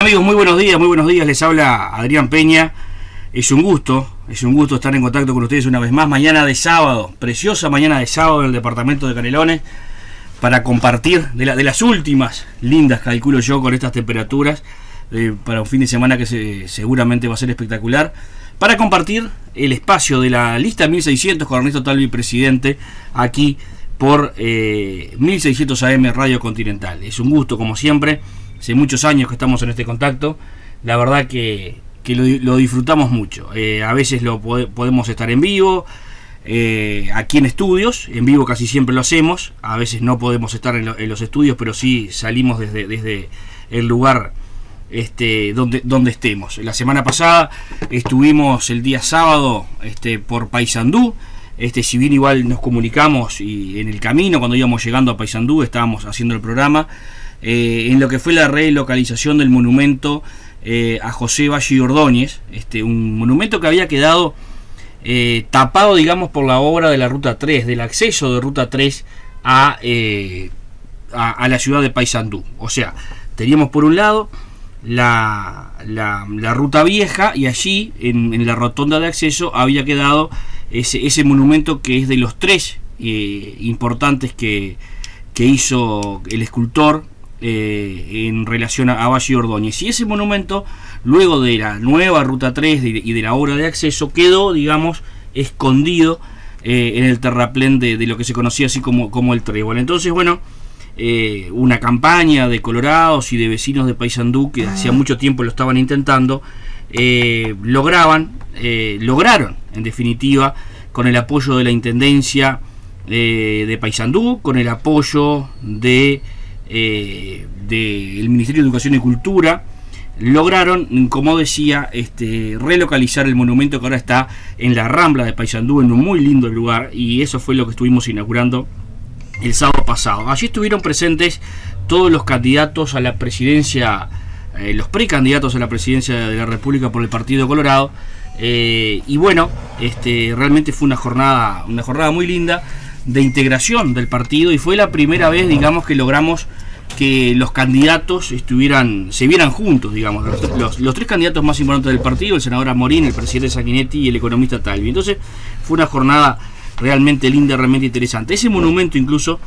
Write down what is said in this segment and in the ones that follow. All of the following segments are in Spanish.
Amigos, muy buenos días, les habla Adrián Peña. Es un gusto estar en contacto con ustedes una vez más. Mañana de sábado, preciosa mañana de sábado en el departamento de Canelones, para compartir de las últimas lindas, calculo yo, con estas temperaturas, para un fin de semana que seguramente va a ser espectacular, para compartir el espacio de la lista 1600 con Ernesto Talvi, presidente, aquí por 1600 AM Radio Continental. Es un gusto, como siempre. Hace muchos años que estamos en este contacto. La verdad que lo disfrutamos mucho. A veces podemos estar en vivo, aquí en estudios. En vivo casi siempre lo hacemos. A veces no podemos estar en los estudios, pero sí salimos desde el lugar donde estemos. La semana pasada estuvimos el día sábado por Paysandú. Si bien igual nos comunicamos, y en el camino, cuando íbamos llegando a Paysandú, estábamos haciendo el programa en lo que fue la relocalización del monumento a José Valle y Ordóñez, un monumento que había quedado tapado, digamos, por la obra de la Ruta 3, del acceso de Ruta 3 a la ciudad de Paysandú. O sea, teníamos por un lado la ruta vieja, y allí en la rotonda de acceso había quedado ese monumento, que es de los tres importantes que hizo el escultor en relación a Valle y Ordóñez. Y ese monumento, luego de la nueva Ruta 3 y de la obra de acceso, quedó, digamos, escondido en el terraplén de lo que se conocía así como el Trébol. Entonces, bueno, una campaña de colorados y de vecinos de Paysandú, que hacía mucho tiempo lo estaban intentando, lograron, en definitiva, con el apoyo de la Intendencia de Paysandú, con el apoyo del Ministerio de Educación y Cultura, lograron, como decía, relocalizar el monumento, que ahora está en la Rambla de Paysandú, en un muy lindo lugar, y eso fue lo que estuvimos inaugurando el sábado pasado. Allí estuvieron presentes todos los candidatos a la presidencia, los precandidatos a la presidencia de la República por el Partido Colorado, y bueno, realmente fue una jornada muy linda de integración del partido, y fue la primera vez, digamos, que logramos que los candidatos se vieran juntos, digamos, los tres candidatos más importantes del partido: el senador Amorín, el presidente Sanguinetti y el economista Talvi. Entonces fue una jornada realmente linda, realmente interesante. Ese monumento incluso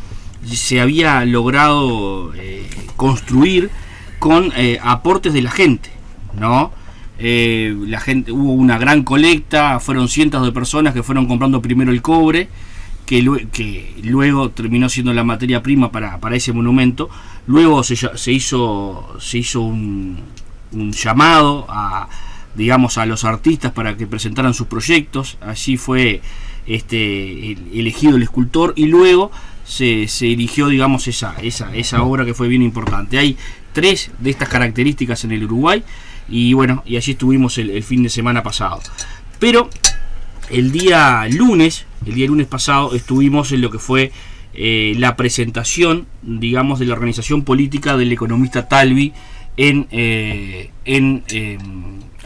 se había logrado construir con aportes de la gente, ¿no? La gente, hubo una gran colecta, fueron cientos de personas que fueron comprando primero el cobre, que luego terminó siendo la materia prima para ese monumento. Luego se hizo un llamado a los artistas para que presentaran sus proyectos. Allí fue elegido el escultor, y luego se eligió, digamos, esa obra, que fue bien importante. Hay tres de estas características en el Uruguay, y bueno, y allí estuvimos el fin de semana pasado. Pero el día lunes pasado estuvimos en lo que fue la presentación, digamos, de la organización política del economista Talvi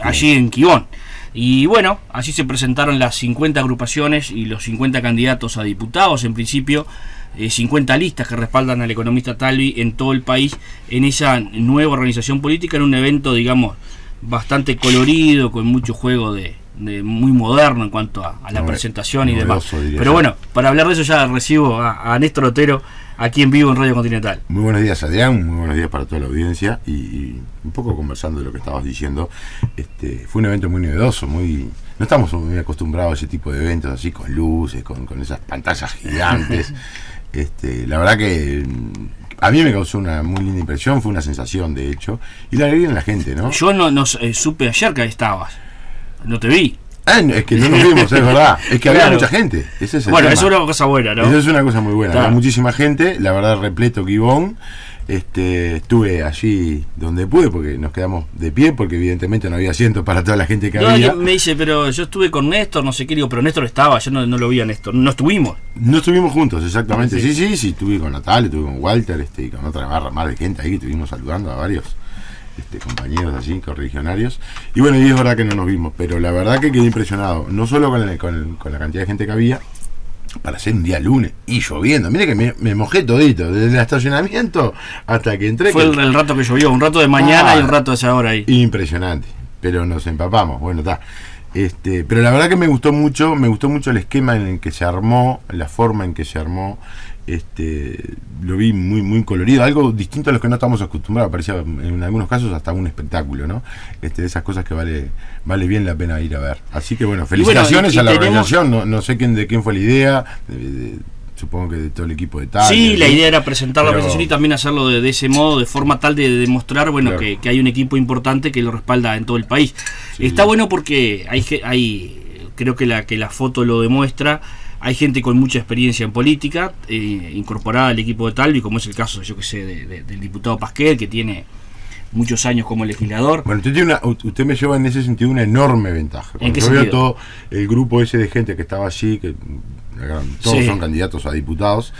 allí en Quibón. Y bueno, allí se presentaron las 50 agrupaciones y los 50 candidatos a diputados, en principio 50 listas que respaldan al economista Talvi en todo el país, en esa nueva organización política, en un evento, digamos, bastante colorido, con mucho juego muy moderno en cuanto a la presentación y demás. Pero bueno, para hablar de eso ya recibo a Néstor Otero, aquí en vivo en Radio Continental. Muy buenos días, Adrián, muy buenos días para toda la audiencia, y un poco conversando de lo que estabas diciendo. Fue un evento muy novedoso, no estamos muy acostumbrados a ese tipo de eventos así, con luces, con esas pantallas gigantes. La verdad que a mí me causó una muy linda impresión, fue una sensación, de hecho, y la alegría en la gente, ¿no? Yo no supe ayer que estabas, no te vi. Es que no nos vimos, es verdad. Es que había mucha gente. Ese es el tema. Eso es una cosa buena, ¿no? Eso es una cosa muy buena. Había muchísima gente, la verdad, repleto Quibón. Estuve allí donde pude, porque nos quedamos de pie, porque evidentemente no había asientos para toda la gente que había. Me dice, pero yo estuve con Néstor, no sé qué, digo, pero Néstor estaba, yo no lo vi a Néstor. No estuvimos. No estuvimos juntos, exactamente. Sí, estuve con Natalia, estuve con Walter, y con otra barra más de gente ahí, que estuvimos saludando a varios compañeros así, correligionarios, y bueno, y es verdad que no nos vimos, pero la verdad que quedé impresionado, no solo con la cantidad de gente que había, para hacer un día lunes y lloviendo. Mire que me mojé todito, desde el estacionamiento hasta que entré. Fue el rato que llovió, un rato de mañana y un rato de esa hora ahí. Impresionante, pero nos empapamos, bueno, está. Pero la verdad que me gustó mucho el esquema en el que se armó, la forma en que se armó. Lo vi muy muy colorido, algo distinto a lo que no estamos acostumbrados, parecía en algunos casos hasta un espectáculo, ¿no? De esas cosas que vale bien la pena ir a ver. Así que bueno, felicitaciones a la organización, no sé de quién fue la idea, supongo que de todo el equipo de tal. Sí, la idea era presentar la presentación y también hacerlo de ese modo, de forma tal de demostrar, bueno, claro, que hay un equipo importante que lo respalda en todo el país. Sí. Está bueno porque creo que la foto lo demuestra. Hay gente con mucha experiencia en política incorporada al equipo de Talvi, como es el caso, yo que sé, del diputado Pasquet, que tiene muchos años como legislador. Bueno, usted me lleva en ese sentido una enorme ventaja. ¿En qué yo sentido? Veo todo el grupo ese de gente que estaba allí, que todos sí, son candidatos a diputados,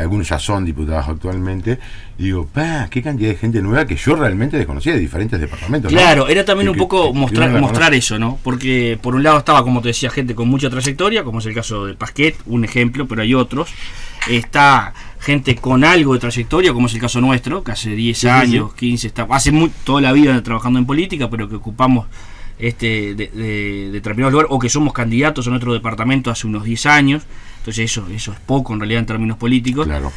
algunos ya son diputados actualmente, y digo, qué cantidad de gente nueva que yo realmente desconocía de diferentes departamentos. Claro, ¿no? era también un poco mostrar eso, ¿no? Porque por un lado estaba, como te decía, gente con mucha trayectoria, como es el caso de Pasquet, un ejemplo, pero hay otros. Está gente con algo de trayectoria, como es el caso nuestro, que hace 10 años, 15, hace toda la vida trabajando en política, pero que ocupamos de determinados lugares, o que somos candidatos a nuestro departamento hace unos 10 años. Entonces eso es poco en realidad en términos políticos. Claro.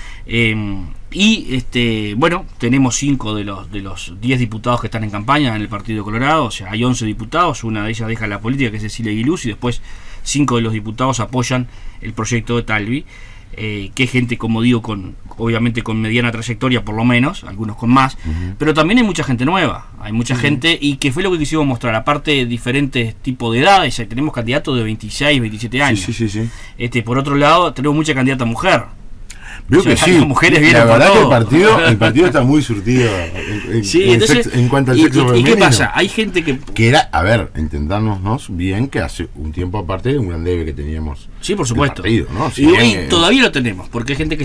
Bueno, tenemos 5 de los 10 diputados que están en campaña en el Partido Colorado. O sea, hay 11 diputados, una de ellas deja la política, que es Cecilia Aguiluz, y después 5 de los diputados apoyan el proyecto de Talvi, que es gente, como digo, obviamente con mediana trayectoria, por lo menos, algunos con más, pero también hay mucha gente nueva, hay mucha gente, y que fue lo que quisimos mostrar, aparte de diferentes tipos de edades. Tenemos candidatos de 26, 27 años. Sí. Por otro lado, tenemos mucha candidata mujer. Veo que sí, la verdad que el partido está muy surtido en cuanto al sexo femenino. ¿Y qué pasa? Hay gente que era, a ver, entendámonos bien, que hace un tiempo aparte un gran debe que teníamos. Sí, por supuesto. Partido, ¿no? Y hoy todavía lo tenemos, porque hay gente que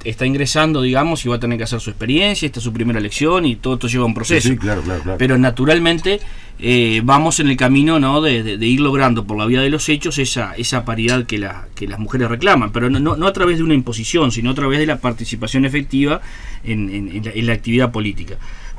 está ingresando, digamos, y va a tener que hacer su experiencia, esta es su primera elección, y todo esto lleva un proceso. Sí, claro. Pero naturalmente vamos en el camino, ¿no? de ir logrando por la vía de los hechos esa paridad que las mujeres reclaman, pero no a través de una imposición, sino a través de la participación efectiva en la actividad política.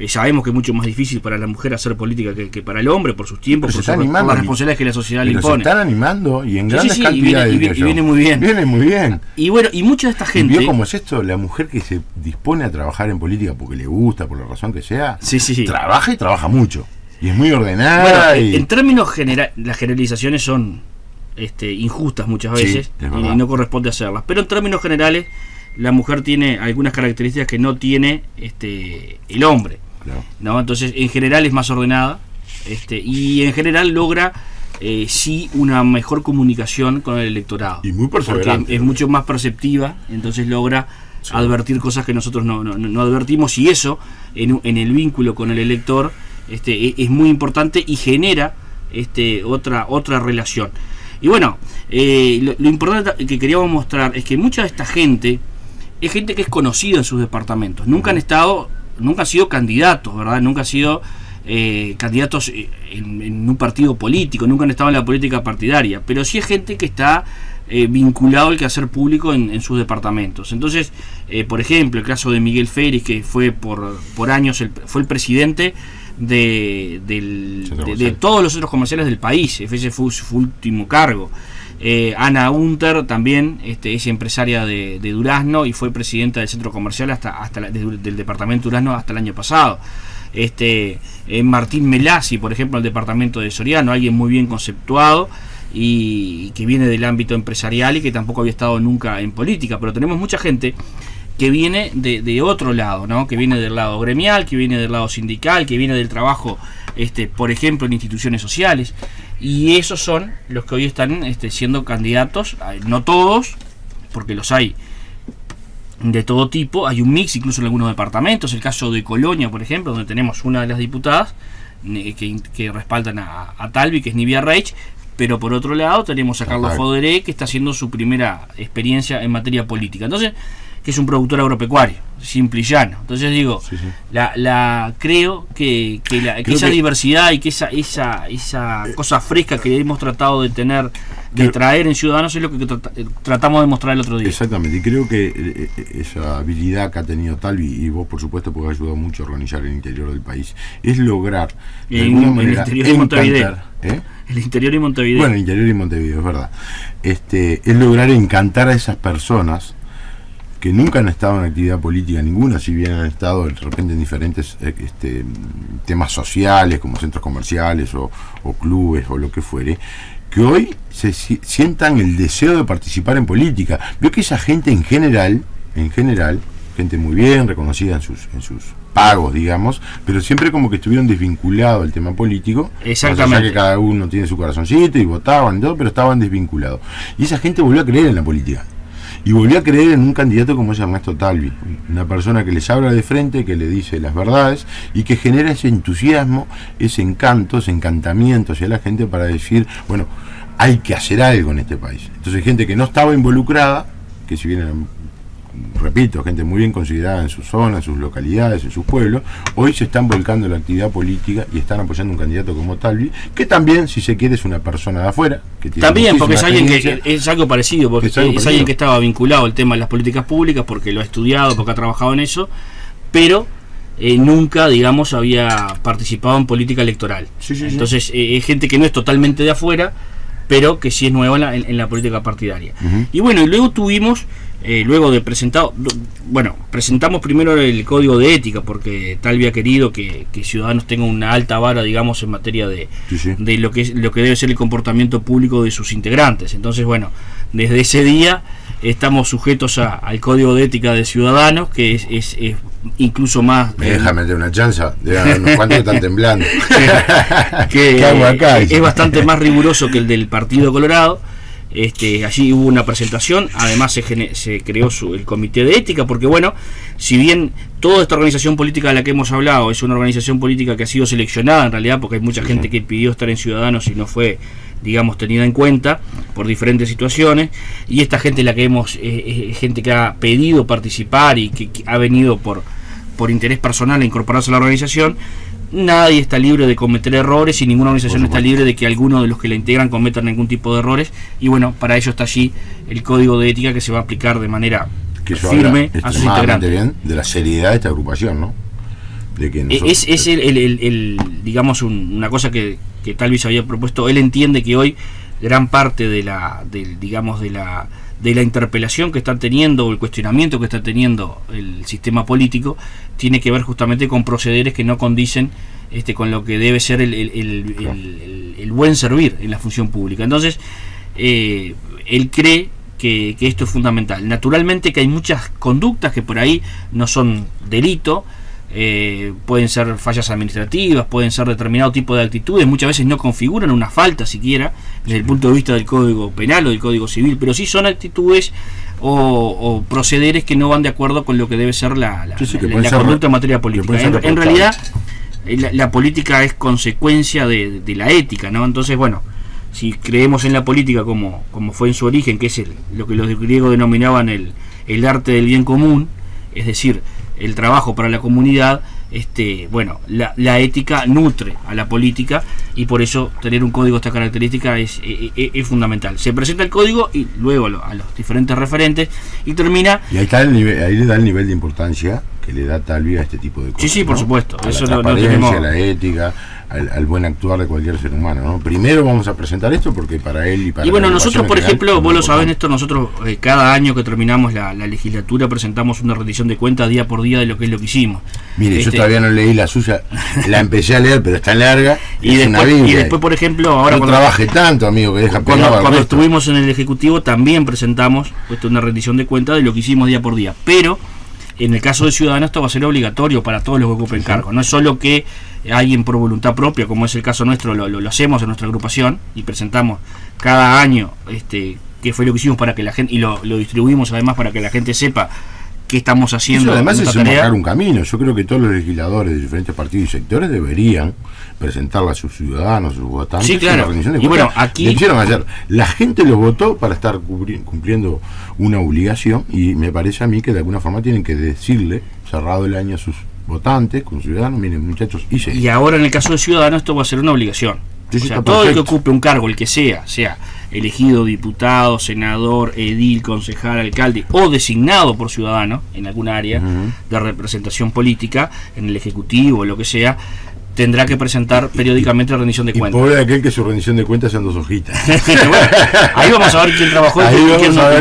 Sabemos que es mucho más difícil para la mujer hacer política que para el hombre, por sus tiempos, por las responsabilidades que la sociedad le impone. Se están animando y en grandes cantidades. Y viene muy bien. Viene muy bien. Y bueno, y mucha de esta gente. ¿Y vio cómo es esto? La mujer que se dispone a trabajar en política porque le gusta, por la razón que sea, trabaja y trabaja mucho. Y es muy ordenada. Bueno, en términos generales, las generalizaciones son injustas muchas veces, y no corresponde hacerlas. Pero en términos generales, la mujer tiene algunas características que no tiene el hombre. Claro. ¿No? Entonces, en general es más ordenada, y en general logra sí una mejor comunicación con el electorado. Y muy perseverante. Porque es mucho más perceptiva, entonces logra advertir cosas que nosotros no advertimos, y eso en el vínculo con el elector es muy importante y genera otra relación. Y bueno, lo importante que queríamos mostrar es que mucha de esta gente es gente que es conocida en sus departamentos, nunca han sido candidatos, ¿verdad? Nunca han sido candidatos en un partido político, nunca han estado en la política partidaria, pero sí es gente que está vinculado al quehacer público en sus departamentos. Entonces, por ejemplo, el caso de Miguel Félix, que fue por años fue el presidente de todos los centros comerciales del país. Ese fue su último cargo. Ana Unter también es empresaria de Durazno y fue presidenta del centro comercial del departamento Durazno hasta el año pasado. Martín Melasi, por ejemplo, el departamento de Soriano, alguien muy bien conceptuado y que viene del ámbito empresarial y que tampoco había estado nunca en política. Pero tenemos mucha gente que viene de otro lado, ¿no? Que viene del lado gremial, que viene del lado sindical, que viene del trabajo, por ejemplo, en instituciones sociales, y esos son los que hoy están siendo candidatos. No todos, porque los hay de todo tipo, hay un mix incluso en algunos departamentos. El caso de Colonia, por ejemplo, donde tenemos una de las diputadas que respaldan a Talvi, que es Nivia Reich, pero por otro lado tenemos a Carlos Foderé, que está haciendo su primera experiencia en materia política. Entonces, que es un productor agropecuario. O simple y llano. Entonces digo, Sí, sí. creo que esa diversidad y que esa cosa fresca que hemos tratado de tener, de traer en Ciudadanos, es lo que tratamos de mostrar el otro día. Exactamente, y creo que esa habilidad que ha tenido Talvi, y vos por supuesto porque has ayudado mucho a organizar el interior del país, es lograr de alguna manera el interior de Montevideo. ¿eh? El interior y Montevideo. Bueno, el interior y Montevideo, es verdad. Es lograr encantar a esas personas que nunca han estado en actividad política ninguna, si bien han estado de repente en diferentes temas sociales, como centros comerciales o clubes o lo que fuere, que hoy sientan el deseo de participar en política. Veo que esa gente en general, gente muy bien, reconocida en sus pagos, digamos, pero siempre como que estuvieron desvinculados del tema político. Exactamente. O sea que cada uno tiene su corazoncito y votaban y todo, pero estaban desvinculados. Y esa gente volvió a creer en la política. Y volvió a creer en un candidato como es Ernesto Talvi, una persona que les habla de frente, que le dice las verdades y que genera ese entusiasmo, ese encanto, ese encantamiento hacia la gente para decir, bueno, hay que hacer algo en este país. Entonces gente que no estaba involucrada, que si bien eran, repito, gente muy bien considerada en sus zonas, en sus localidades, en sus pueblos, hoy se están volcando en la actividad política y están apoyando un candidato como Talvi, que también, si se quiere, es una persona de afuera. Que tiene también, porque es alguien que es algo parecido, porque es alguien que estaba vinculado al tema de las políticas públicas, porque lo ha estudiado, porque ha trabajado en eso, pero nunca, digamos, había participado en política electoral. Sí. Entonces, es gente que no es totalmente de afuera, pero que sí es nueva en la política partidaria. Y bueno, y luego tuvimos, luego de presentamos primero el código de ética, porque Talvi ha querido que Ciudadanos tenga una alta vara, digamos, en materia de lo que debe ser el comportamiento público de sus integrantes. Entonces, bueno, desde ese día estamos sujetos al código de ética de Ciudadanos, que es incluso más... Déjame meter una chanza, de unos cuantos que están temblando. ¿Qué hago acá? Es bastante más riguroso que el del Partido Colorado. Allí hubo una presentación, además se creó el comité de ética, porque bueno, si bien toda esta organización política de la que hemos hablado es una organización política que ha sido seleccionada en realidad, porque hay mucha gente que pidió estar en Ciudadanos y no fue, digamos, tenida en cuenta por diferentes situaciones, y esta gente la que gente que ha pedido participar y que ha venido por interés personal a incorporarse a la organización. Nadie está libre de cometer errores y ninguna organización está libre de que alguno de los que la integran cometan ningún tipo de errores, y bueno, para ello está allí el código de ética que se va a aplicar de manera firme a sus integrantes. Bien de la seriedad de esta agrupación, ¿no? De que nosotros, es digamos, una cosa que Talvi se había propuesto. Él entiende que hoy gran parte de la interpelación que están teniendo, o el cuestionamiento que está teniendo el sistema político, tiene que ver justamente con procederes que no condicen con lo que debe ser el buen servir en la función pública. Entonces, él cree que esto es fundamental. Naturalmente que hay muchas conductas que por ahí no son delito, pueden ser fallas administrativas, pueden ser determinado tipo de actitudes, muchas veces no configuran una falta siquiera desde el punto de vista del Código Penal o del Código Civil, pero sí son actitudes o procederes que no van de acuerdo con lo que debe ser la conducta en materia política. En realidad, la política es consecuencia de la ética, ¿no? Entonces, bueno, si creemos en la política como fue en su origen, que es lo que los griegos denominaban el arte del bien común, es decir, el trabajo para la comunidad, bueno, la ética nutre a la política, y por eso tener un código de esta característica es fundamental. Se presenta el código y luego a los diferentes referentes y termina. Y ahí está ahí le da el nivel de importancia que le da Talvi a este tipo de cosas. Sí, por supuesto. A eso la transparencia, a la ética, al buen actuar de cualquier ser humano, ¿no? Primero vamos a presentar esto porque para él y para... Y bueno, nosotros, por ejemplo, vos lo sabés, Néstor, nosotros cada año que terminamos la legislatura presentamos una rendición de cuentas día por día de lo que es lo que hicimos. Mire, yo todavía no leí la suya, la empecé a leer, pero está larga. Y después, por ejemplo, ahora no trabaje tanto, amigo, que deja cuando estuvimos en el Ejecutivo también presentamos una rendición de cuentas de lo que hicimos día por día, pero en el caso de Ciudadanos esto va a ser obligatorio para todos los que ocupen cargo. No es solo que alguien por voluntad propia, como es el caso nuestro, lo hacemos en nuestra agrupación y presentamos cada año qué fue lo que hicimos para que la gente, y lo distribuimos además para que la gente sepa qué estamos haciendo. Eso además es tarea. marcar un camino. Yo creo que todos los legisladores de diferentes partidos y sectores deberían presentarle a sus ciudadanos, a sus votantes, sí, claro. una rendición de y cuentas. bueno, aquí le hicieron ayer. La gente lo votó para estar cumpliendo una obligación, y me parece a mí que de alguna forma tienen que decirle, cerrado el año, a sus votantes, con ciudadanos, miren muchachos, y ahora en el caso de Ciudadanos esto va a ser una obligación. Sí, o sea, está todo el que perfecto. ocupe un cargo, el que sea elegido diputado, senador, edil, concejal, alcalde o designado por Ciudadanos en alguna área de representación política, en el ejecutivo o lo que sea, tendrá que presentar periódicamente la rendición de Y cuentas. pobre aquel que su rendición de cuentas sean 2 hojitas. Bueno, ahí vamos a ver quién trabajó y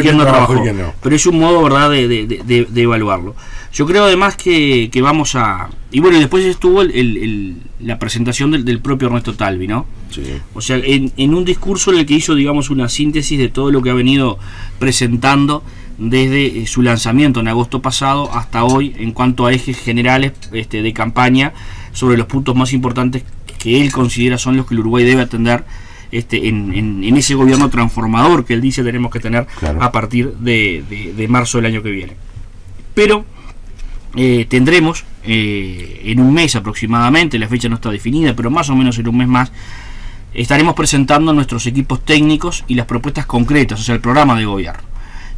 quién no trabajó. No. Pero es un modo, ¿verdad?, de evaluarlo. Yo creo además que vamos a... Y bueno, y después estuvo la presentación del propio Ernesto Talvi, ¿no? Sí. O sea, en un discurso en el que hizo, digamos, una síntesis de todo lo que ha venido presentando desde su lanzamiento en agosto pasado hasta hoy en cuanto a ejes generales de campaña sobre los puntos más importantes que él considera son los que el Uruguay debe atender en ese gobierno transformador que él dice tenemos que tener, claro, a partir de marzo del año que viene. Pero tendremos en un mes aproximadamente, la fecha no está definida, pero más o menos en un mes más, estaremos presentando nuestros equipos técnicos y las propuestas concretas, o sea, el programa de gobierno.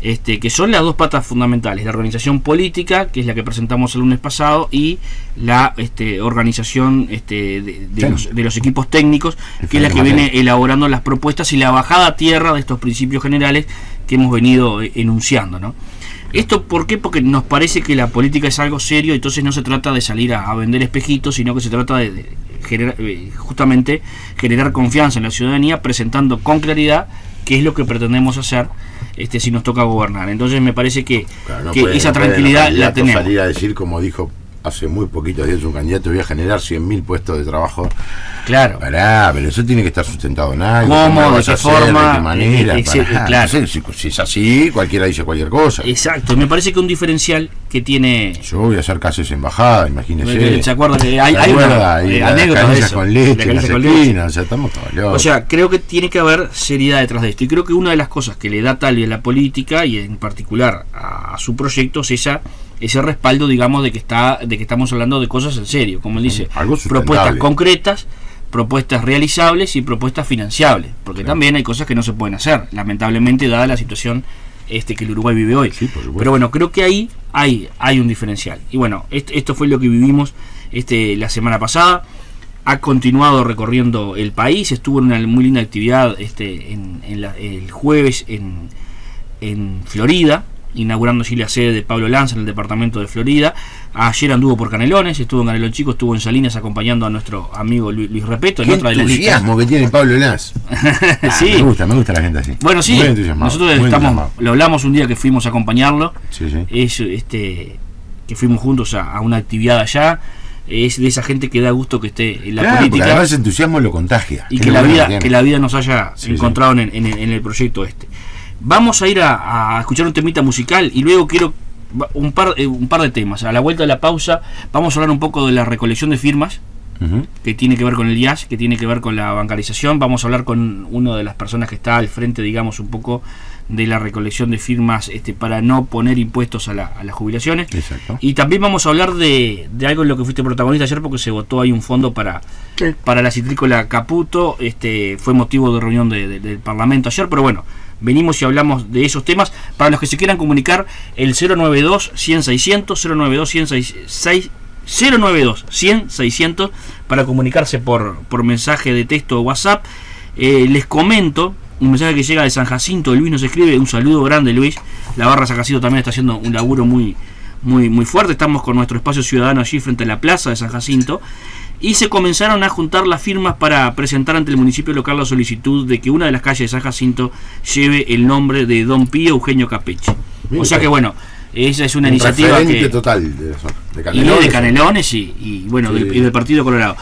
Que son las dos patas fundamentales, la organización política, que es la que presentamos el lunes pasado, y la organización de los equipos técnicos, que es la que viene elaborando las propuestas y la bajada a tierra de estos principios generales que hemos venido enunciando, ¿no? ¿Esto por qué? Porque nos parece que la política es algo serio, entonces no se trata de salir a vender espejitos, sino que se trata de generar, justamente generar confianza en la ciudadanía, presentando con claridad qué es lo que pretendemos hacer si nos toca gobernar. Entonces me parece que, claro, esa tranquilidad la tenemos. Salir a decir, como dijo hace muy poquitos días un candidato, voy a generar 100.000 puestos de trabajo. Claro. Pero eso tiene que estar sustentado en algo. ¿Cómo? ¿De qué forma? ¿De qué manera? Claro. No sé, si es así, cualquiera dice cualquier cosa. Exacto. Me parece que un diferencial que tiene... Yo voy a hacer casos de embajada, imagínese. ¿Se acuerda que hay una anécdota de eso? Con leche, en las esquinas, o sea, estamos todos locos. O sea, creo que tiene que haber seriedad detrás de esto. Y creo que una de las cosas que le da Talvi a la política, y en particular a su proyecto, es ese respaldo, digamos, de que estamos hablando de cosas en serio, como él dice, propuestas concretas, propuestas realizables y propuestas financiables, porque sí, también hay cosas que no se pueden hacer, lamentablemente, dada la situación que el Uruguay vive hoy. Sí, pero bueno, creo que ahí hay un diferencial. Y bueno, esto fue lo que vivimos la semana pasada. Ha continuado recorriendo el país, estuvo en una muy linda actividad el jueves en Florida, inaugurando allí la sede de Pablo Lanza en el departamento de Florida. Ayer anduvo por Canelones, estuvo en Canelón Chico, estuvo en Salinas acompañando a nuestro amigo Luis Repeto. Qué entusiasmo que tiene Pablo Lanz. Sí. Me gusta la gente así. Bueno, sí, nosotros lo hablamos un día que fuimos a acompañarlo. Sí, sí. Que fuimos juntos a una actividad allá. Es de esa gente que da gusto que esté en la política. Porque además ese entusiasmo lo contagia. Y que la vida nos haya encontrado en el proyecto Vamos a ir a escuchar un temita musical y luego quiero un par de temas. A la vuelta de la pausa vamos a hablar un poco de la recolección de firmas, que tiene que ver con el IAS, que tiene que ver con la bancarización. Vamos a hablar con una de las personas que está al frente, digamos, un poco de la recolección de firmas para no poner impuestos a las jubilaciones. Exacto. Y también vamos a hablar de algo en lo que fuiste protagonista ayer, porque se votó ahí un fondo para la citrícola Caputo. Fue motivo de reunión del Parlamento ayer, pero bueno, venimos y hablamos de esos temas. Para los que se quieran comunicar, el 092-100-600, 092-100-600 para comunicarse por mensaje de texto o WhatsApp. Les comento un mensaje que llega de San Jacinto. Luis nos escribe, un saludo grande, Luis. La barra San Jacinto también está haciendo un laburo muy fuerte. Estamos con nuestro espacio ciudadano allí frente a la plaza de San Jacinto, y se comenzaron a juntar las firmas para presentar ante el municipio local la solicitud de que una de las calles de San Jacinto lleve el nombre de Don Pío Eugenio Capeche. O sea que bueno, esa es una iniciativa que total de Canelones y bueno, y del Partido Colorado.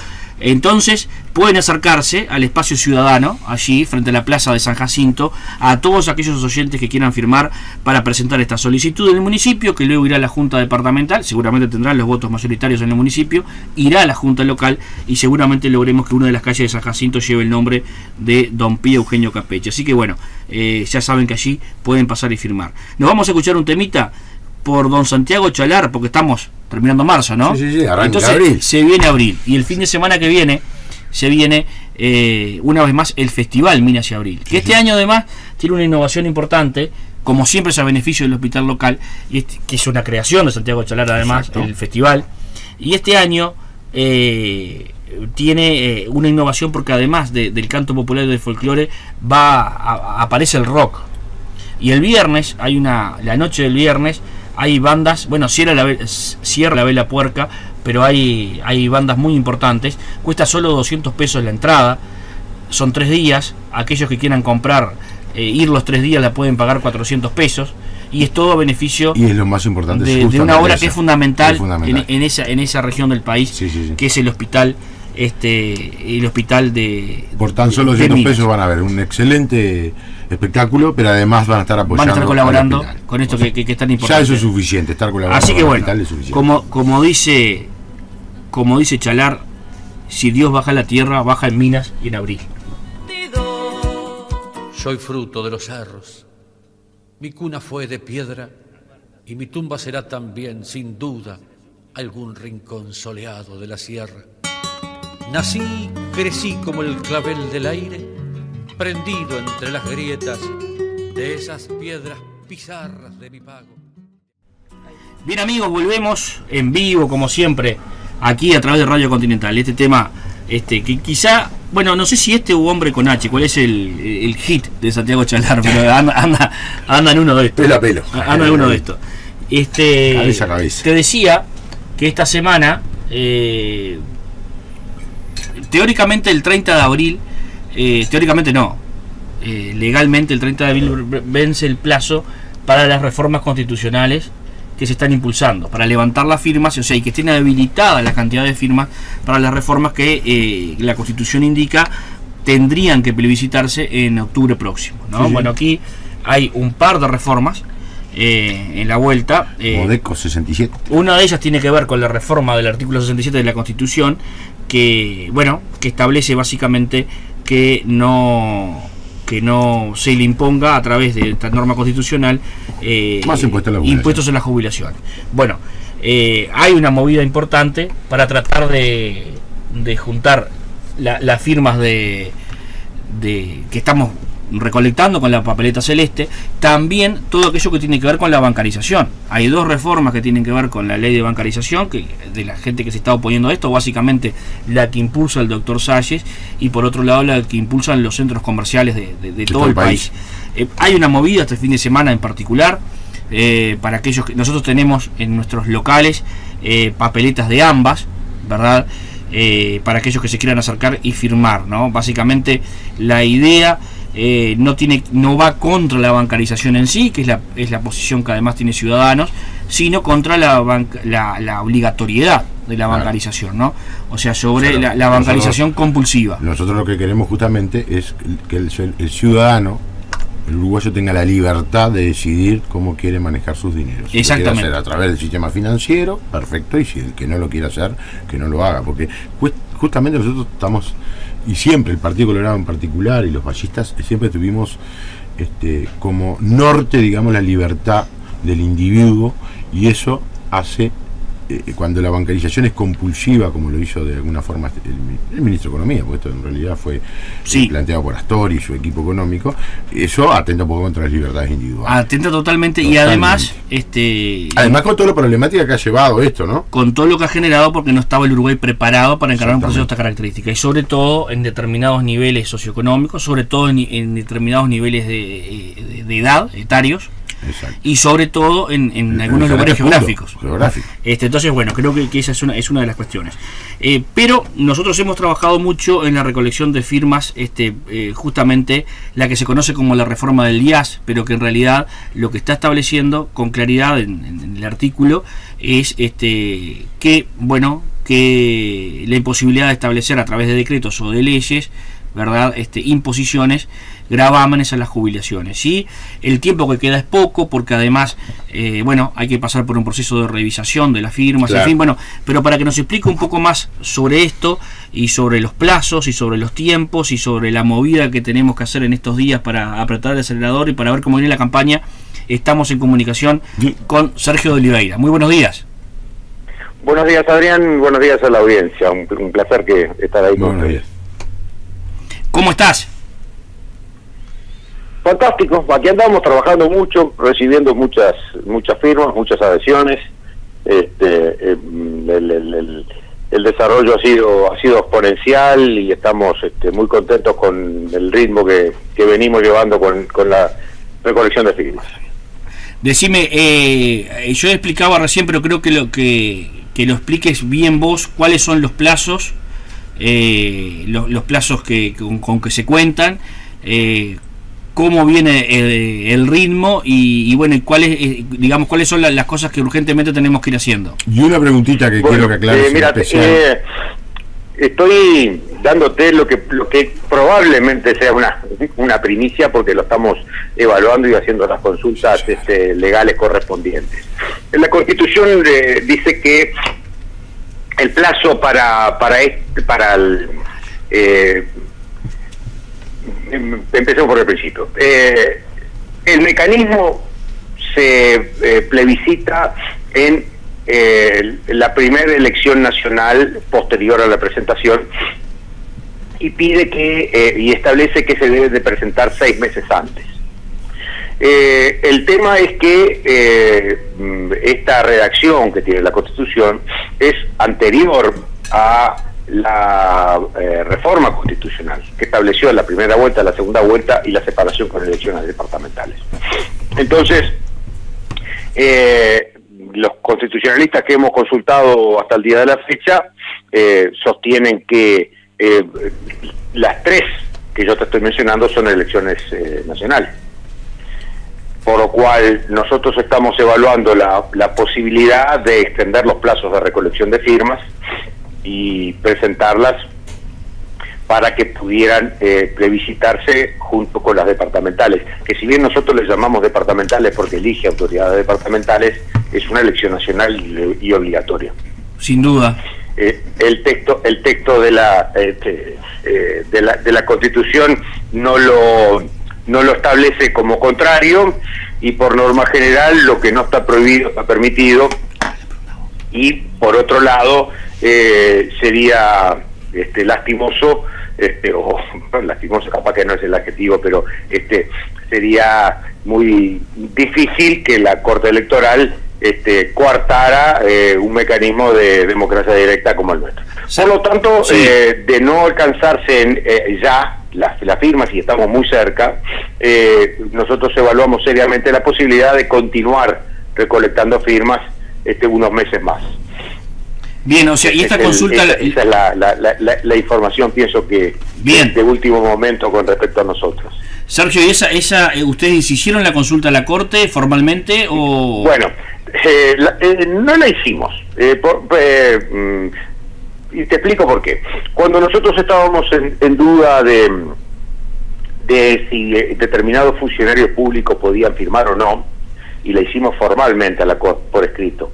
Entonces pueden acercarse al espacio ciudadano allí frente a la plaza de San Jacinto a todos aquellos oyentes que quieran firmar para presentar esta solicitud en el municipio, que luego irá a la Junta Departamental, seguramente tendrán los votos mayoritarios en el municipio, irá a la Junta Local y seguramente logremos que una de las calles de San Jacinto lleve el nombre de Don Pío Eugenio Capeche. Así que bueno, ya saben que allí pueden pasar y firmar. Nos vamos a escuchar un temita por don Santiago Chalar, porque estamos terminando marzo, ¿no? Sí, arranca entonces abril. se viene abril, y el fin de semana que viene se viene una vez más el Festival Minas y Abril, que este año además tiene una innovación importante, como siempre es a beneficio del hospital local, y que es una creación de Santiago Chalar además. Exacto. El festival, y este año tiene una innovación porque además del canto popular y del folclore aparece el rock. Y el viernes la noche del viernes hay bandas, bueno, cierra la Vela Puerca, pero hay bandas muy importantes. Cuesta solo 200 pesos la entrada, son 3 días. Aquellos que quieran comprar, ir los 3 días, la pueden pagar 400 pesos. Y es todo a beneficio, y es lo más importante, de una obra que es fundamental, en esa región del país, que es el hospital. El hospital de... Por tan solo 200 pesos van a ver un excelente espectáculo, pero además van a estar apoyando, van a estar colaborando con esto, que es tan importante. Ya eso es suficiente, estar colaborando. Así que con el bueno, hospital es suficiente. como dice Chalar, si Dios baja a la tierra, baja en Minas y en Abril. Soy fruto de los cerros, mi cuna fue de piedra y mi tumba será también, sin duda, algún rincón soleado de la sierra. Nací, crecí como el clavel del aire, prendido entre las grietas de esas piedras pizarras de mi pago. Bien amigos, volvemos en vivo como siempre, aquí a través de Radio Continental. Este tema, que quizá, bueno, no sé si u Hombre con H, cuál es el hit de Santiago Chalar, pero anda en uno de estos. Pelo a pelo. Anda en uno de estos. Cabeza a cabeza. Te decía que esta semana... teóricamente el 30 de abril, teóricamente no, legalmente el 30 de abril vence el plazo para las reformas constitucionales que se están impulsando, para levantar las firmas, o sea, y que estén habilitadas la cantidad de firmas para las reformas que la Constitución indica tendrían que plebiscitarse en octubre próximo, ¿no? Sí. Bueno, aquí hay un par de reformas en la vuelta. Modeco 67. Una de ellas tiene que ver con la reforma del artículo 67 de la Constitución, que establece básicamente que no se le imponga a través de esta norma constitucional más impuestos en la jubilación. Bueno, hay una movida importante para tratar de juntar las firmas de que estamos recolectando con la papeleta celeste, también todo aquello que tiene que ver con la bancarización. Hay 2 reformas que tienen que ver con la ley de bancarización, que de la gente que se está oponiendo a esto, básicamente la que impulsa el doctor Salles, y por otro lado la que impulsan los centros comerciales de todo el país. Hay una movida este fin de semana en particular, para aquellos que nosotros tenemos en nuestros locales papeletas de ambas, ¿verdad? Para aquellos que se quieran acercar y firmar, ¿no? Básicamente la idea no va contra la bancarización en sí, que es la posición que además tiene Ciudadanos, sino contra la obligatoriedad de la bancarización, ¿no? O sea, sobre la bancarización compulsiva. Nosotros lo que queremos justamente es que el ciudadano, el uruguayo, tenga la libertad de decidir cómo quiere manejar sus dineros. Si Exactamente. Lo quiere hacer a través del sistema financiero, perfecto, y si el que no lo quiere hacer, que no lo haga, porque justamente nosotros estamos, y siempre el Partido Colorado en particular y los ballistas siempre tuvimos como norte, digamos, la libertad del individuo, y eso hace, cuando la bancarización es compulsiva, como lo hizo de alguna forma el ministro de Economía, porque esto en realidad fue planteado por Astori y su equipo económico, eso atenta un poco contra las libertades individuales. Atenta totalmente. Y además con toda la problemática que ha llevado esto, ¿no? Con todo lo que ha generado, porque no estaba el Uruguay preparado para encarar un proceso de esta característica, y sobre todo en determinados niveles socioeconómicos, sobre todo en determinados niveles de edad, etarios. Exacto. Y sobre todo en algunos lugares geográficos. Entonces, bueno, creo que esa es una de las cuestiones. Pero nosotros hemos trabajado mucho en la recolección de firmas, justamente la que se conoce como la reforma del IAS, pero que en realidad lo que está estableciendo con claridad en el artículo es que la imposibilidad de establecer a través de decretos o de leyes, ¿verdad? Imposiciones, gravámenes a las jubilaciones. Y el tiempo que queda es poco, porque además hay que pasar por un proceso de revisación de las firmas, claro. En fin, pero para que nos explique un poco más sobre esto, y sobre los plazos, y sobre los tiempos, y sobre la movida que tenemos que hacer en estos días para apretar el acelerador y para ver cómo viene la campaña, estamos en comunicación con Sergio de Oliveira. Muy buenos días. Buenos días, Adrián. Buenos días a la audiencia. Un placer estar ahí con ustedes. ¿Cómo estás? Fantástico. Aquí andamos trabajando mucho, recibiendo muchas firmas, muchas adhesiones. El desarrollo ha sido exponencial y estamos muy contentos con el ritmo que venimos llevando con la recolección de firmas. Decime, yo explicaba recién, pero creo que lo expliques bien vos, cuáles son los plazos, los plazos con que se cuentan, cómo viene el ritmo y bueno, cuáles son las cosas que urgentemente tenemos que ir haciendo. Y una preguntita que quiero que aclares. Mira, estoy dándote lo que probablemente sea una primicia, porque lo estamos evaluando y haciendo las consultas legales correspondientes. La Constitución dice que el plazo empecemos por el principio. El mecanismo se plebiscita en la primera elección nacional posterior a la presentación y pide y establece que se debe de presentar 6 meses antes. El tema es que esta redacción que tiene la Constitución es anterior a la reforma constitucional que estableció la primera vuelta, la segunda vuelta y la separación con elecciones departamentales. Entonces, los constitucionalistas que hemos consultado hasta el día de la fecha sostienen que las 3 que yo te estoy mencionando son elecciones nacionales, por lo cual nosotros estamos evaluando la posibilidad de extender los plazos de recolección de firmas y presentarlas para que pudieran plebiscitarse junto con las departamentales, que si bien nosotros les llamamos departamentales porque elige autoridades departamentales, es una elección nacional y obligatoria. Sin duda. El texto de la Constitución no lo establece como contrario, y por norma general lo que no está prohibido está permitido, y por otro lado sería lastimoso, lastimoso capaz que no es el adjetivo, pero sería muy difícil que la Corte Electoral coartara un mecanismo de democracia directa como el nuestro. Por lo tanto, sí, de no alcanzarse ya las firmas, y estamos muy cerca, nosotros evaluamos seriamente la posibilidad de continuar recolectando firmas unos meses más. Bien, o sea, y esta consulta... Esa es la información, pienso que bien, de último momento con respecto a nosotros. Sergio, ¿y esa ustedes hicieron la consulta a la Corte formalmente o...? Bueno, no la hicimos, y te explico por qué. Cuando nosotros estábamos en duda de si determinados funcionarios públicos podían firmar o no, y la hicimos formalmente a la Corte por escrito,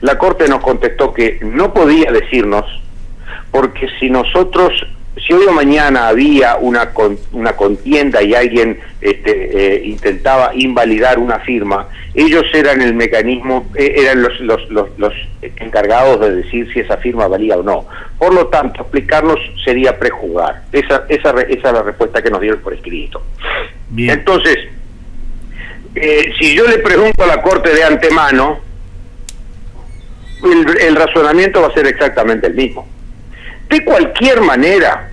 la Corte nos contestó que no podía decirnos, porque si hoy o mañana había una contienda y alguien intentaba invalidar una firma, ellos eran el mecanismo, eran los encargados de decir si esa firma valía o no. Por lo tanto, explicarnos sería prejuzgar. Esa es la respuesta que nos dieron por escrito. Bien. Entonces, si yo le pregunto a la Corte de antemano, el razonamiento va a ser exactamente el mismo. De cualquier manera,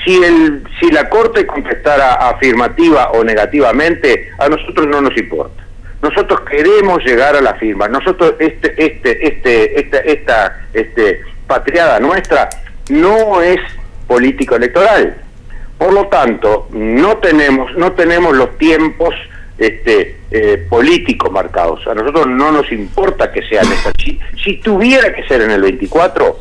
si la Corte contestara afirmativa o negativamente, a nosotros no nos importa. Nosotros queremos llegar a la firma. Nosotros esta patriada nuestra no es político electoral. Por lo tanto, no tenemos los tiempos políticos marcados. A nosotros no nos importa que sean estas. Si tuviera que ser en el 24,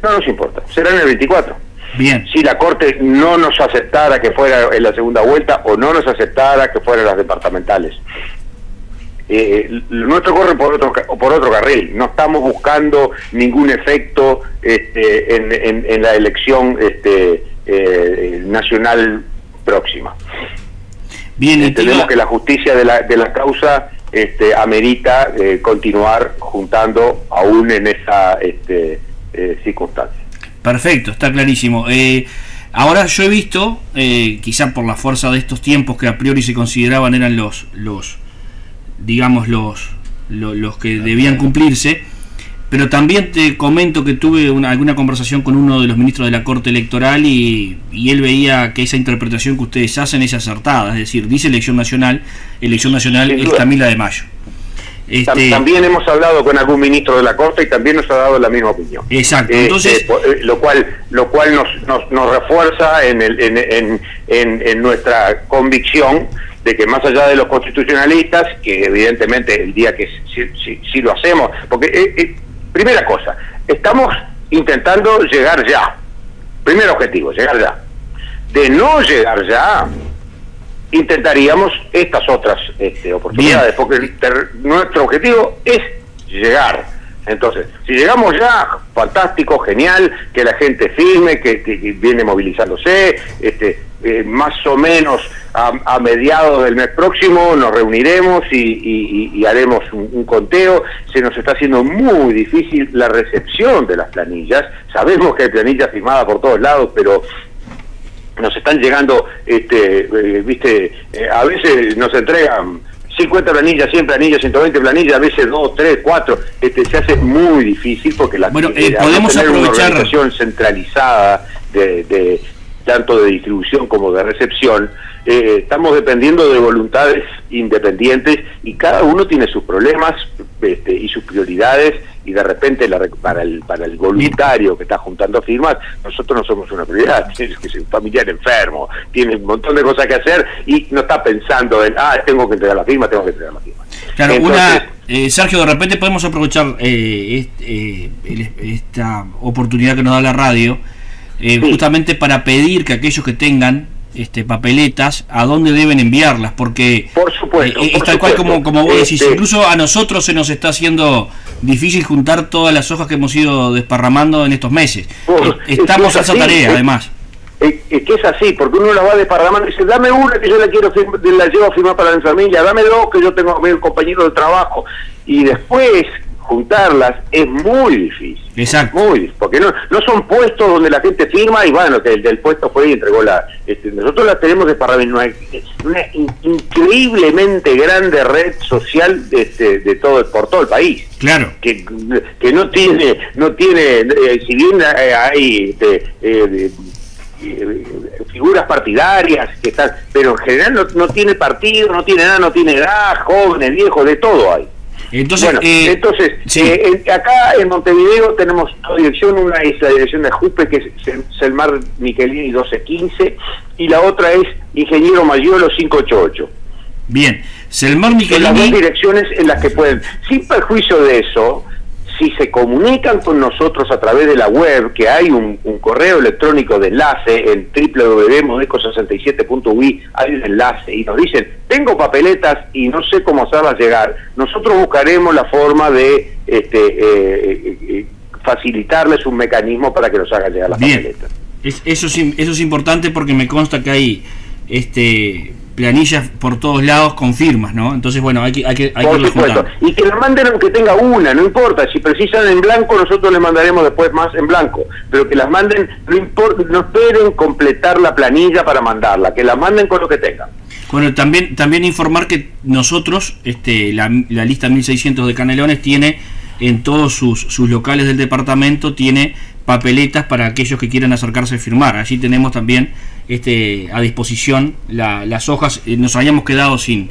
no nos importa, será en el 24. Bien. Si la Corte no nos aceptara que fuera en la segunda vuelta, o no nos aceptara que fueran las departamentales. Nuestro corre por otro carril. No estamos buscando ningún efecto en la elección nacional próxima. Bien, entendemos que la justicia de la causa amerita continuar juntando aún en esa circunstancia. Perfecto, está clarísimo. Ahora yo he visto, quizá por la fuerza de estos tiempos que a priori se consideraban eran los que debían cumplirse, pero también te comento que tuve alguna conversación con uno de los ministros de la Corte Electoral y él veía que esa interpretación que ustedes hacen es acertada, es decir, dice elección nacional es también la de mayo. También hemos hablado con algún ministro de la Corte y también nos ha dado la misma opinión. Exacto. Entonces, lo cual nos refuerza en nuestra convicción de que más allá de los constitucionalistas, que evidentemente el día que sí lo hacemos, porque primera cosa, estamos intentando llegar ya. Primer objetivo, llegar ya. De no llegar ya, intentaríamos estas otras oportunidades, porque nuestro objetivo es llegar. Entonces, si llegamos ya, fantástico, genial, que la gente firme, que viene movilizándose, más o menos a mediados del mes próximo nos reuniremos y haremos un conteo. Se nos está haciendo muy difícil la recepción de las planillas. Sabemos que hay planillas firmadas por todos lados, pero nos están llegando, a veces nos entregan 50 planillas, 100 planillas, 120 planillas, a veces 2, 3, 4, se hace muy difícil porque podemos tener aprovechar una organización centralizada de tanto de distribución como de recepción, estamos dependiendo de voluntades independientes y cada uno tiene sus problemas y sus prioridades, y de repente para el voluntario que está juntando firmas, nosotros no somos una prioridad. Tiene que ser un familiar enfermo, tiene un montón de cosas que hacer y no está pensando en tengo que entregar la firma. Claro. Entonces, Sergio, de repente podemos aprovechar esta oportunidad que nos da la radio, justamente para pedir que aquellos que tengan papeletas, a dónde deben enviarlas, porque por supuesto, es tal cual como vos decís, incluso a nosotros se nos está haciendo difícil juntar todas las hojas que hemos ido desparramando en estos meses. Estamos a esa tarea, además. Es que es así, porque uno la va desparramando y dice, dame una que yo la llevo a firmar para mi familia, dame dos que yo tengo a mi compañero de trabajo, y después juntarlas es muy difícil. Exacto. Muy difícil, porque no son puestos donde la gente firma y bueno, que el del puesto fue y entregó nosotros las tenemos desparramadas en una increíblemente grande red social por todo el país. Claro. Que no tiene si bien hay figuras partidarias que están, pero en general no tiene partido, no tiene nada, no tiene edad, jóvenes, viejos, de todo hay. Entonces, acá en Montevideo tenemos dos direcciones, una es la dirección de Jupe, que es Selmar Michelini 1215, y la otra es Ingeniero Mayolo 588. Bien, Selmar Michelini. Son las dos direcciones en las que pueden, sin perjuicio de eso, si se comunican con nosotros a través de la web, que hay un correo electrónico de enlace en www.modeco67.ui, hay un enlace y nos dicen, tengo papeletas y no sé cómo hacerlas llegar, nosotros buscaremos la forma de facilitarles un mecanismo para que nos hagan llegar las papeletas. Eso es importante porque me consta que hay planillas por todos lados con firmas, ¿no? Entonces, bueno, hay que por supuesto, y que la manden aunque tenga una, no importa, si precisan en blanco nosotros les mandaremos después más en blanco, pero que las manden, no esperen completar la planilla para mandarla, que la manden con lo que tengan. Bueno, también informar que nosotros, la lista 1600 de Canelones tiene en todos sus locales del departamento, tiene papeletas para aquellos que quieran acercarse a firmar. Allí tenemos también a disposición las hojas. Nos habíamos quedado sin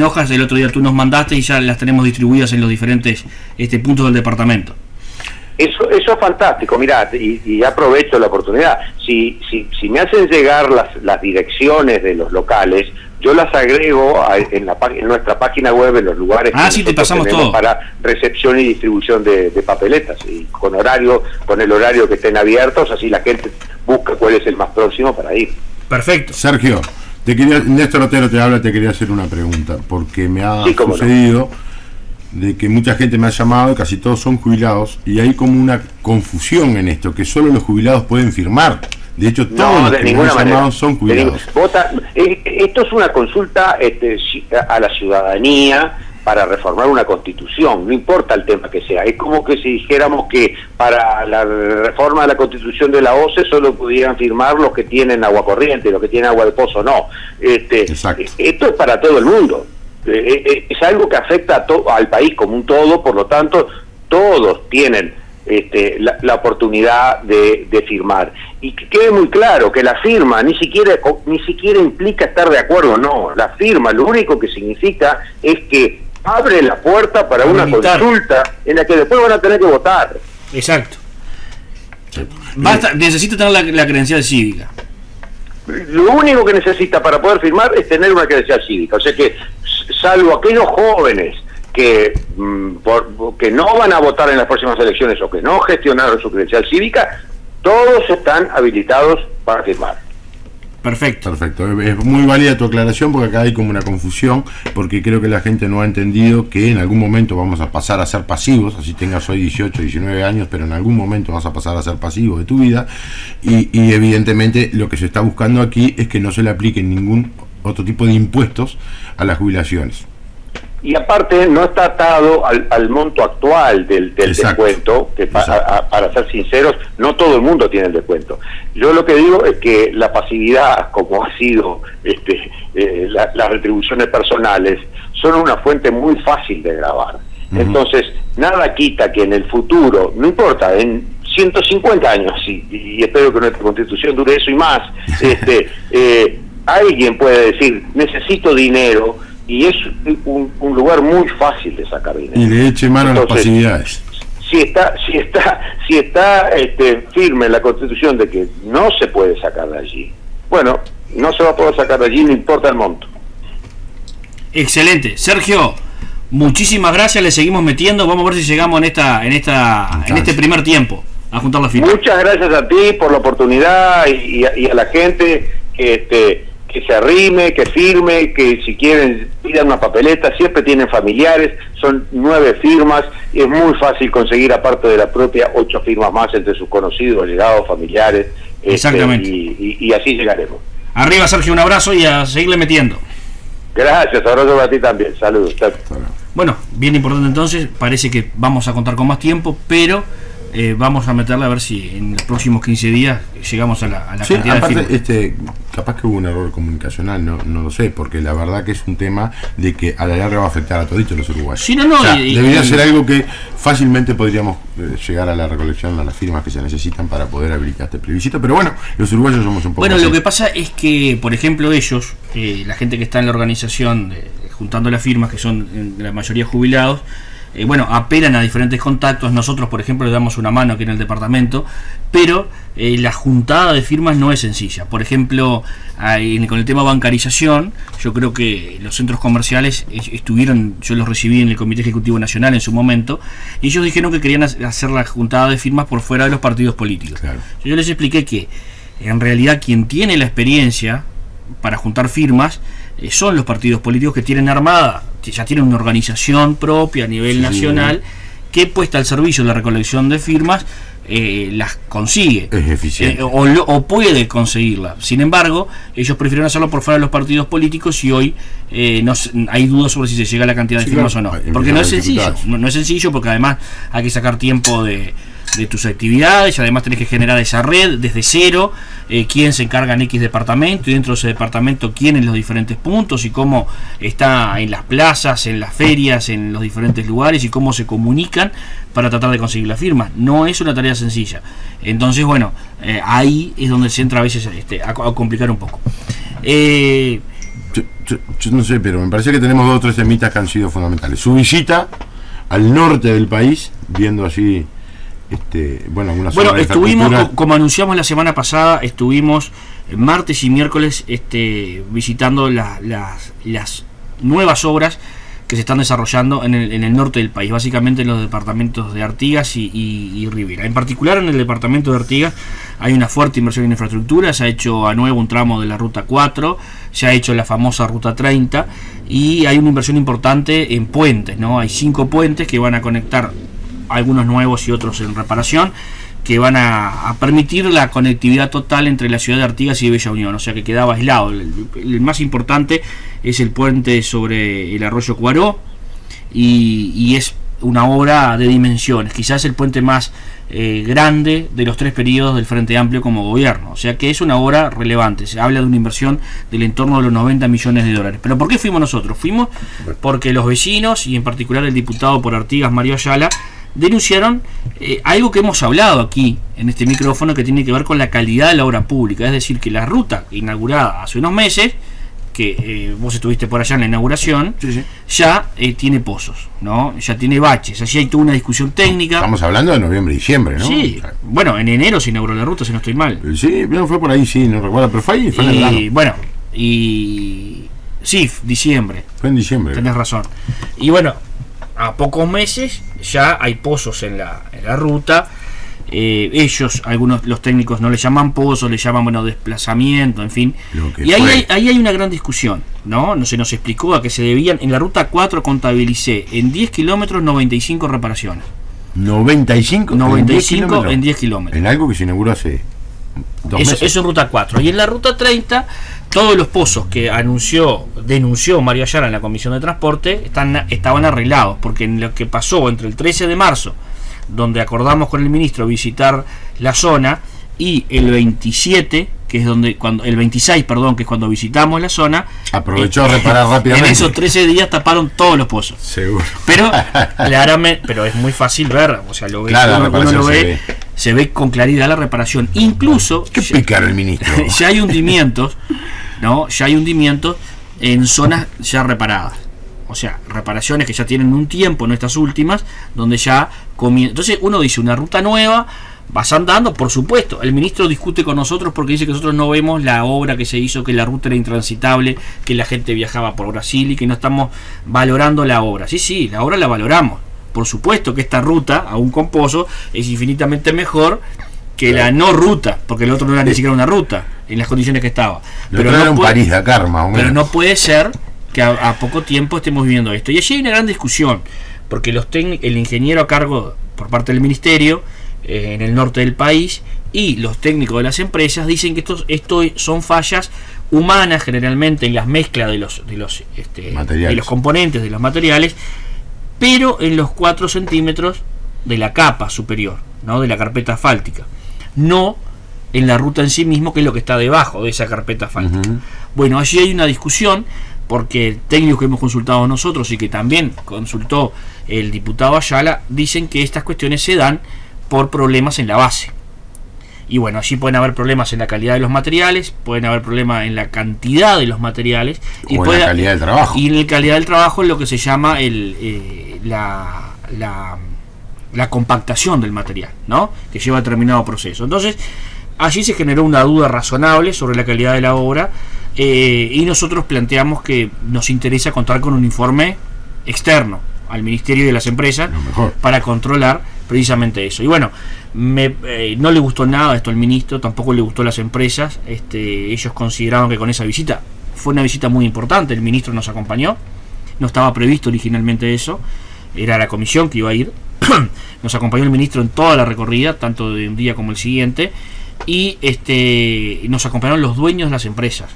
hojas, el otro día tú nos mandaste y ya las tenemos distribuidas en los diferentes puntos del departamento. Eso es fantástico, mirá, y aprovecho la oportunidad. Si me hacen llegar las direcciones de los locales, yo las agrego en nuestra página web, en los lugares que sí, te pasamos todo para recepción y distribución de papeletas, y con el horario que estén abiertos, así la gente busca cuál es el más próximo para ir. Perfecto. Sergio, Néstor Otero te habla, te quería hacer una pregunta, porque me ha sucedido de que mucha gente me ha llamado, y casi todos son jubilados, y hay como una confusión en esto, que solo los jubilados pueden firmar De hecho, todos No, los de que ninguna nos han manera. llamado son jubilados. Esto es una consulta a la ciudadanía para reformar una constitución, no importa el tema que sea. Es como que si dijéramos que para la reforma de la constitución de la OCE solo pudieran firmar los que tienen agua corriente, los que tienen agua de pozo, no. Esto es para todo el mundo. Es algo que afecta al país como un todo, por lo tanto, todos tienen la oportunidad de firmar. Y que quede muy claro que la firma ni siquiera implica estar de acuerdo, no. La firma lo único que significa es que abre la puerta para una consulta en la que después van a tener que votar. Exacto. Necesita tener la credencial cívica. Lo único que necesita para poder firmar es tener una credencial cívica. O sea que, salvo aquellos jóvenes que no van a votar en las próximas elecciones o que no gestionaron su credencial cívica, todos están habilitados para firmar. Perfecto. Es muy válida tu aclaración, porque acá hay como una confusión, porque creo que la gente no ha entendido que en algún momento vamos a pasar a ser pasivos, así tengas hoy 18, 19 años, pero en algún momento vas a pasar a ser pasivo de tu vida, y evidentemente lo que se está buscando aquí es que no se le aplique ningún otro tipo de impuestos a las jubilaciones. Y aparte no está atado al monto actual del descuento, que para ser sinceros, no todo el mundo tiene el descuento. Yo lo que digo es que la pasividad, como ha sido las retribuciones personales, son una fuente muy fácil de gravar. Entonces, nada quita que en el futuro, no importa, en 150 años, y espero que nuestra Constitución dure eso y más, alguien puede decir, necesito dinero, y es un lugar muy fácil de sacar dinero. Y le eche mano a las pasividades. Si está firme en la Constitución de que no se puede sacar de allí, bueno, no se va a poder sacar de allí, no importa el monto. Excelente. Sergio, muchísimas gracias, le seguimos metiendo, vamos a ver si llegamos en este primer tiempo a juntar la firma. Muchas gracias a ti por la oportunidad y a la gente que se arrime, que firme, que si quieren pidan una papeleta, siempre tienen familiares, son 9 firmas, y es muy fácil conseguir, aparte de la propia, 8 firmas más entre sus conocidos, allegados, familiares. Exactamente. Y así llegaremos. Arriba, Sergio, un abrazo y a seguirle metiendo. Gracias, abrazo para ti también, saludos. Bueno, bien importante entonces, parece que vamos a contar con más tiempo, pero vamos a meterle a ver si en los próximos 15 días llegamos a la cantidad aparte, de firmas. Capaz que hubo un error comunicacional, no lo sé, porque la verdad que es un tema de que a la larga va a afectar a toditos los uruguayos. Sí, debería ser algo que fácilmente podríamos llegar a la recolección, a las firmas que se necesitan para poder habilitar este plebiscito, pero bueno, los uruguayos somos un poco Bueno, lo que pasa es que, por ejemplo, ellos, la gente que está en la organización juntando las firmas, que son en la mayoría jubilados, apelan a diferentes contactos. Nosotros, por ejemplo, le damos una mano aquí en el departamento, pero la juntada de firmas no es sencilla. Por ejemplo, con el tema bancarización, yo creo que los centros comerciales estuvieron, yo los recibí en el Comité Ejecutivo Nacional en su momento, y ellos dijeron que querían hacer la juntada de firmas por fuera de los partidos políticos. Claro. Yo les expliqué que en realidad quien tiene la experiencia para juntar firmas son los partidos políticos, que tienen armada, que ya tienen una organización propia a nivel nacional, que puesta al servicio de la recolección de firmas las consigue, es eficiente, o puede conseguirla. Sin embargo, ellos prefieren hacerlo por fuera de los partidos políticos, y hoy hay dudas sobre si se llega a la cantidad de firmas o no, porque no es sencillo, no es sencillo, porque además hay que sacar tiempo de tus actividades, y además tenés que generar esa red desde cero, quién se encarga en X departamento, y dentro de ese departamento quién en los diferentes puntos, y cómo está en las plazas, en las ferias, en los diferentes lugares, y cómo se comunican para tratar de conseguir la firma. No es una tarea sencilla. Entonces, ahí es donde se entra a veces a complicar un poco. Yo no sé, pero me parece que tenemos 2 o 3 temitas que han sido fundamentales. Su visita al norte del país, viendo así estuvimos, como anunciamos la semana pasada, estuvimos martes y miércoles visitando las nuevas obras que se están desarrollando en el norte del país, básicamente en los departamentos de Artigas y Rivera. En particular, en el departamento de Artigas hay una fuerte inversión en infraestructura. Se ha hecho a nuevo un tramo de la Ruta 4, se ha hecho la famosa Ruta 30, y hay una inversión importante en puentes, ¿no? Hay 5 puentes que van a conectar, algunos nuevos y otros en reparación, que van a permitir la conectividad total entre la ciudad de Artigas y Bella Unión, o sea que quedaba aislado. El más importante es el puente sobre el arroyo Cuaró, y es una obra de dimensiones, quizás el puente más grande de los 3 periodos del Frente Amplio como gobierno, o sea que es una obra relevante. Se habla de una inversión del entorno de los 90 millones de dólares. ¿Pero por qué fuimos nosotros? Fuimos porque los vecinos, y en particular el diputado por Artigas, Mario Ayala, denunciaron algo que hemos hablado aquí en este micrófono, que tiene que ver con la calidad de la obra pública. Es decir, que la ruta inaugurada hace unos meses, que vos estuviste por allá en la inauguración, Sí. ya tiene pozos, ¿no? Ya tiene baches. Allí hay toda una discusión técnica. Estamos hablando de noviembre y diciembre, ¿no? Sí, bueno, en enero se inauguró la ruta, si no estoy mal. Sí, no, fue por ahí, sí, no recuerdo, pero fue ahí, fue en el verano. Bueno, y sí, diciembre, Fue en diciembre. tenés razón. Y bueno, a pocos meses ya hay pozos en la ruta. Ellos, algunos, los técnicos no le llaman pozos, le llaman, bueno, desplazamiento, en fin. Y ahí hay una gran discusión, ¿no? No se nos explicó a qué se debían. En la ruta 4 contabilicé en 10 kilómetros 95 reparaciones. 95 en 10 kilómetros. En algo que se inauguró hace 2 meses. Eso en ruta 4. Y en la ruta 30, todos los pozos que denunció Mario Ayala en la Comisión de Transporte estaban arreglados, porque en lo que pasó entre el 13 de marzo, donde acordamos con el ministro visitar la zona, y el 27, que es el 26, perdón, que es cuando visitamos la zona, aprovechó a reparar rápidamente. En esos 13 días taparon todos los pozos. Seguro. Pero claramente, pero es muy fácil ver, o sea, lo ve, Claro, uno lo ve, se ve con claridad la reparación. Incluso Qué pícaro el ministro. ya hay hundimientos, ¿no? Ya hay hundimientos en zonas ya reparadas. O sea, reparaciones que ya tienen un tiempo, no estas últimas, donde ya comienza. Entonces uno dice, una ruta nueva, vas andando, por supuesto. El ministro discute con nosotros porque dice que nosotros no vemos la obra que se hizo, que la ruta era intransitable, que la gente viajaba por Brasil y que no estamos valorando la obra. Sí, la obra la valoramos. Por supuesto que esta ruta, aún con pozo, es infinitamente mejor que la no ruta, porque el otro no era ni siquiera una ruta, en las condiciones que estaba. Pero no era un París-Dakar, más o menos. Pero no puede ser que a poco tiempo estemos viviendo esto. Y allí hay una gran discusión, porque el ingeniero a cargo por parte del ministerio en el norte del país y los técnicos de las empresas dicen que esto son fallas humanas, generalmente en las mezclas de los componentes, de los materiales, pero en los 4 centímetros de la capa superior, ¿no? De la carpeta asfáltica, no en la ruta en sí mismo, que es lo que está debajo de esa carpeta asfáltica. Bueno, allí hay una discusión, porque técnicos que hemos consultado nosotros y que también consultó el diputado Ayala dicen que estas cuestiones se dan por problemas en la base. Y bueno, allí pueden haber problemas en la calidad de los materiales, pueden haber problemas en la cantidad de los materiales, y en la calidad del trabajo. Y en la calidad del trabajo, en lo que se llama la compactación del material, ¿no? Que lleva determinado proceso. Entonces, allí se generó una duda razonable sobre la calidad de la obra, y nosotros planteamos que nos interesa contar con un informe externo al Ministerio y de las Empresas para controlar precisamente eso. Y bueno, no le gustó nada esto al ministro, tampoco le gustó a las empresas. Ellos consideraron que con esa visita, fue una visita muy importante, el ministro nos acompañó, no estaba previsto originalmente eso, era la comisión que iba a ir, nos acompañó el ministro en toda la recorrida, tanto de un día como el siguiente, y nos acompañaron los dueños de las empresas.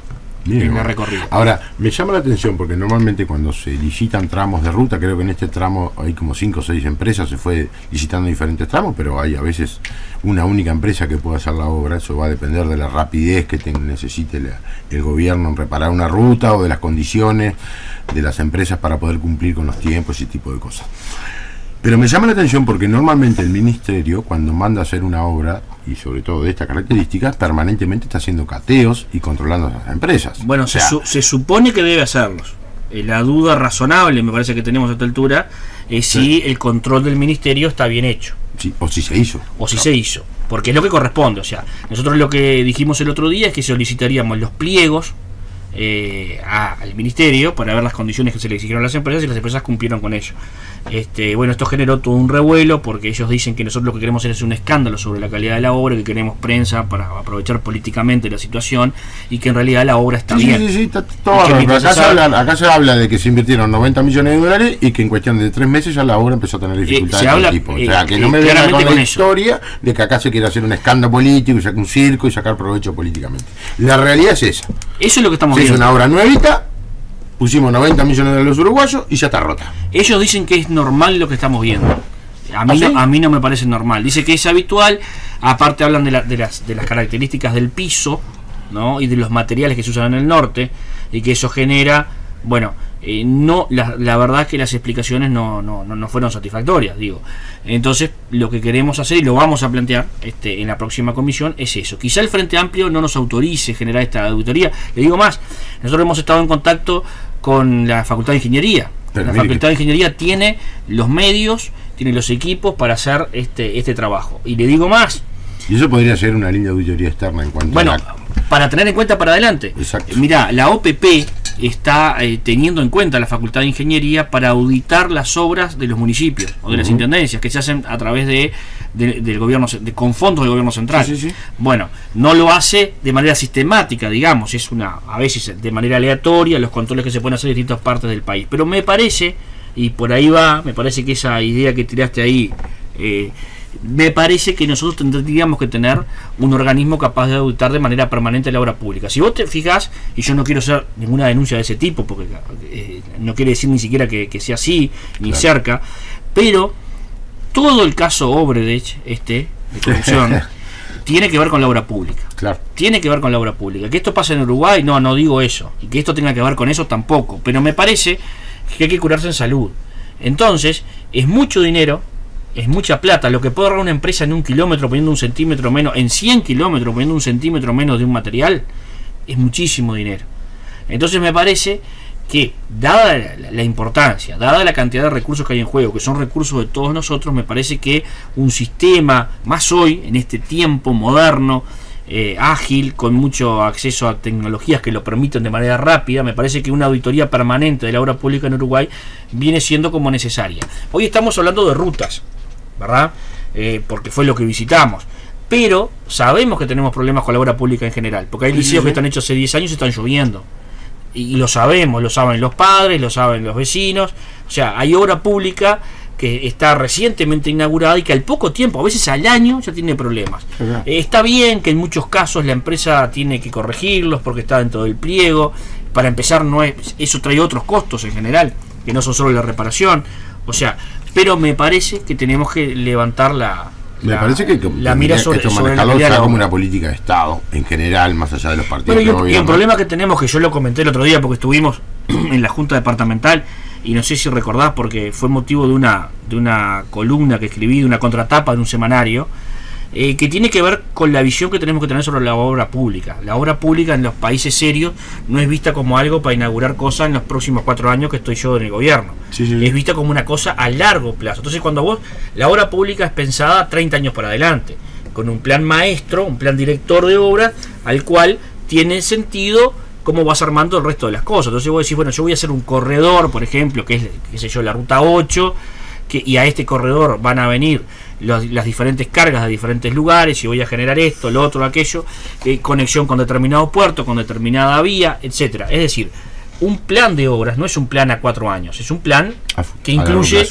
Bien, en la recorrida. Ahora, me llama la atención porque normalmente cuando se licitan tramos de ruta, creo que en este tramo hay como 5 o 6 empresas, se fue licitando diferentes tramos, pero hay a veces una única empresa que puede hacer la obra. Eso va a depender de la rapidez que necesite el gobierno en reparar una ruta, o de las condiciones de las empresas para poder cumplir con los tiempos y ese tipo de cosas. Pero me llama la atención porque normalmente el ministerio, cuando manda a hacer una obra, y sobre todo de estas características, permanentemente está haciendo cateos y controlando a las empresas. Bueno, se supone que debe hacerlos. La duda razonable, me parece que tenemos a esta altura, es si el control del ministerio está bien hecho. Sí, o si se hizo. Se hizo. Porque es lo que corresponde. O sea, nosotros lo que dijimos el otro día es que solicitaríamos los pliegos al ministerio para ver las condiciones que se le exigieron a las empresas, y las empresas cumplieron con ello. Bueno, esto generó todo un revuelo porque ellos dicen que nosotros lo que queremos es un escándalo sobre la calidad de la obra, que queremos prensa para aprovechar políticamente la situación, y que en realidad la obra está bien. Sí, está todo bien. Acá se habla de que se invirtieron 90 millones de dólares y que en cuestión de 3 meses ya la obra empezó a tener dificultades de todo tipo. O sea, que no me vengan con la historia de que acá se quiere hacer un escándalo político y sacar un circo y sacar provecho políticamente. La realidad es esa. Eso es lo que estamos viendo. Es una obra nuevita. Pusimos 90 millones de los uruguayos y ya está rota. Ellos dicen que es normal lo que estamos viendo. A mí no me parece normal. Dice que es habitual. Aparte hablan de las características del piso, ¿no? Y de los materiales que se usan en el norte, y que eso genera, bueno, la verdad es que las explicaciones no fueron satisfactorias, digo. Entonces lo que queremos hacer, y lo vamos a plantear en la próxima comisión, es eso. Quizá el Frente Amplio no nos autorice generar esta auditoría. Le digo más, nosotros hemos estado en contacto con la Facultad de Ingeniería. La Facultad de Ingeniería tiene los medios, tiene los equipos para hacer este trabajo. Y le digo más. Y eso podría ser una línea de auditoría externa en cuanto a para tener en cuenta para adelante. Exacto. Mira, la OPP está teniendo en cuenta la Facultad de Ingeniería para auditar las obras de los municipios o de las intendencias que se hacen a través del gobierno, con fondos del gobierno central. Sí. Bueno, no lo hace de manera sistemática, digamos, es a veces de manera aleatoria los controles que se pueden hacer en distintas partes del país. Pero me parece, y por ahí va, me parece que esa idea que tiraste ahí, me parece que nosotros tendríamos que tener un organismo capaz de auditar de manera permanente la obra pública. Si vos te fijas, y yo no quiero hacer ninguna denuncia de ese tipo, porque no quiere decir ni siquiera que sea así, ni cerca, pero todo el caso Obredech, de corrupción, tiene que ver con la obra pública. Claro. Tiene que ver con la obra pública. Que esto pase en Uruguay, no digo eso. Y que esto tenga que ver con eso tampoco. Pero me parece que hay que curarse en salud. Entonces, es mucho dinero, es mucha plata. Lo que puede ahorrar una empresa en 1 kilómetro poniendo 1 centímetro menos, en 100 kilómetros poniendo 1 centímetro menos de un material, es muchísimo dinero. Entonces me parece que, dada la importancia, dada la cantidad de recursos que hay en juego, que son recursos de todos nosotros, me parece que un sistema, más hoy, en este tiempo moderno, ágil, con mucho acceso a tecnologías que lo permiten de manera rápida, me parece que una auditoría permanente de la obra pública en Uruguay viene siendo como necesaria. Hoy estamos hablando de rutas, ¿verdad? Porque fue lo que visitamos. Pero sabemos que tenemos problemas con la obra pública en general, porque hay liceos que están hechos hace 10 años y están lloviendo. Y lo sabemos, lo saben los padres, lo saben los vecinos. O sea, hay obra pública que está recientemente inaugurada y que al poco tiempo, a veces al año, ya tiene problemas. Está bien que en muchos casos la empresa tiene que corregirlos porque está dentro del pliego. Para empezar, eso trae otros costos en general, que no son solo la reparación. O sea, pero me parece que tenemos que levantar la mira sobre manejarlo como una política de Estado en general, más allá de los partidos. Bueno, y un problema que tenemos, que yo lo comenté el otro día porque estuvimos en la Junta Departamental, y no sé si recordás porque fue motivo de una columna que escribí, de una contratapa de un semanario, que tiene que ver con la visión que tenemos que tener sobre la obra pública. La obra pública en los países serios no es vista como algo para inaugurar cosas en los próximos 4 años que estoy yo en el gobierno. Es vista como una cosa a largo plazo. Entonces, cuando la obra pública es pensada 30 años para adelante, con un plan maestro, un plan director de obra, al cual tiene sentido cómo vas armando el resto de las cosas. Entonces vos decís, bueno, yo voy a hacer un corredor, por ejemplo, que es, qué sé yo, la ruta 8, y a este corredor van a venir las diferentes cargas de diferentes lugares, y voy a generar esto, lo otro, aquello, conexión con determinado puerto, con determinada vía, etcétera. Es decir, un plan de obras no es un plan a 4 años, es un plan que incluye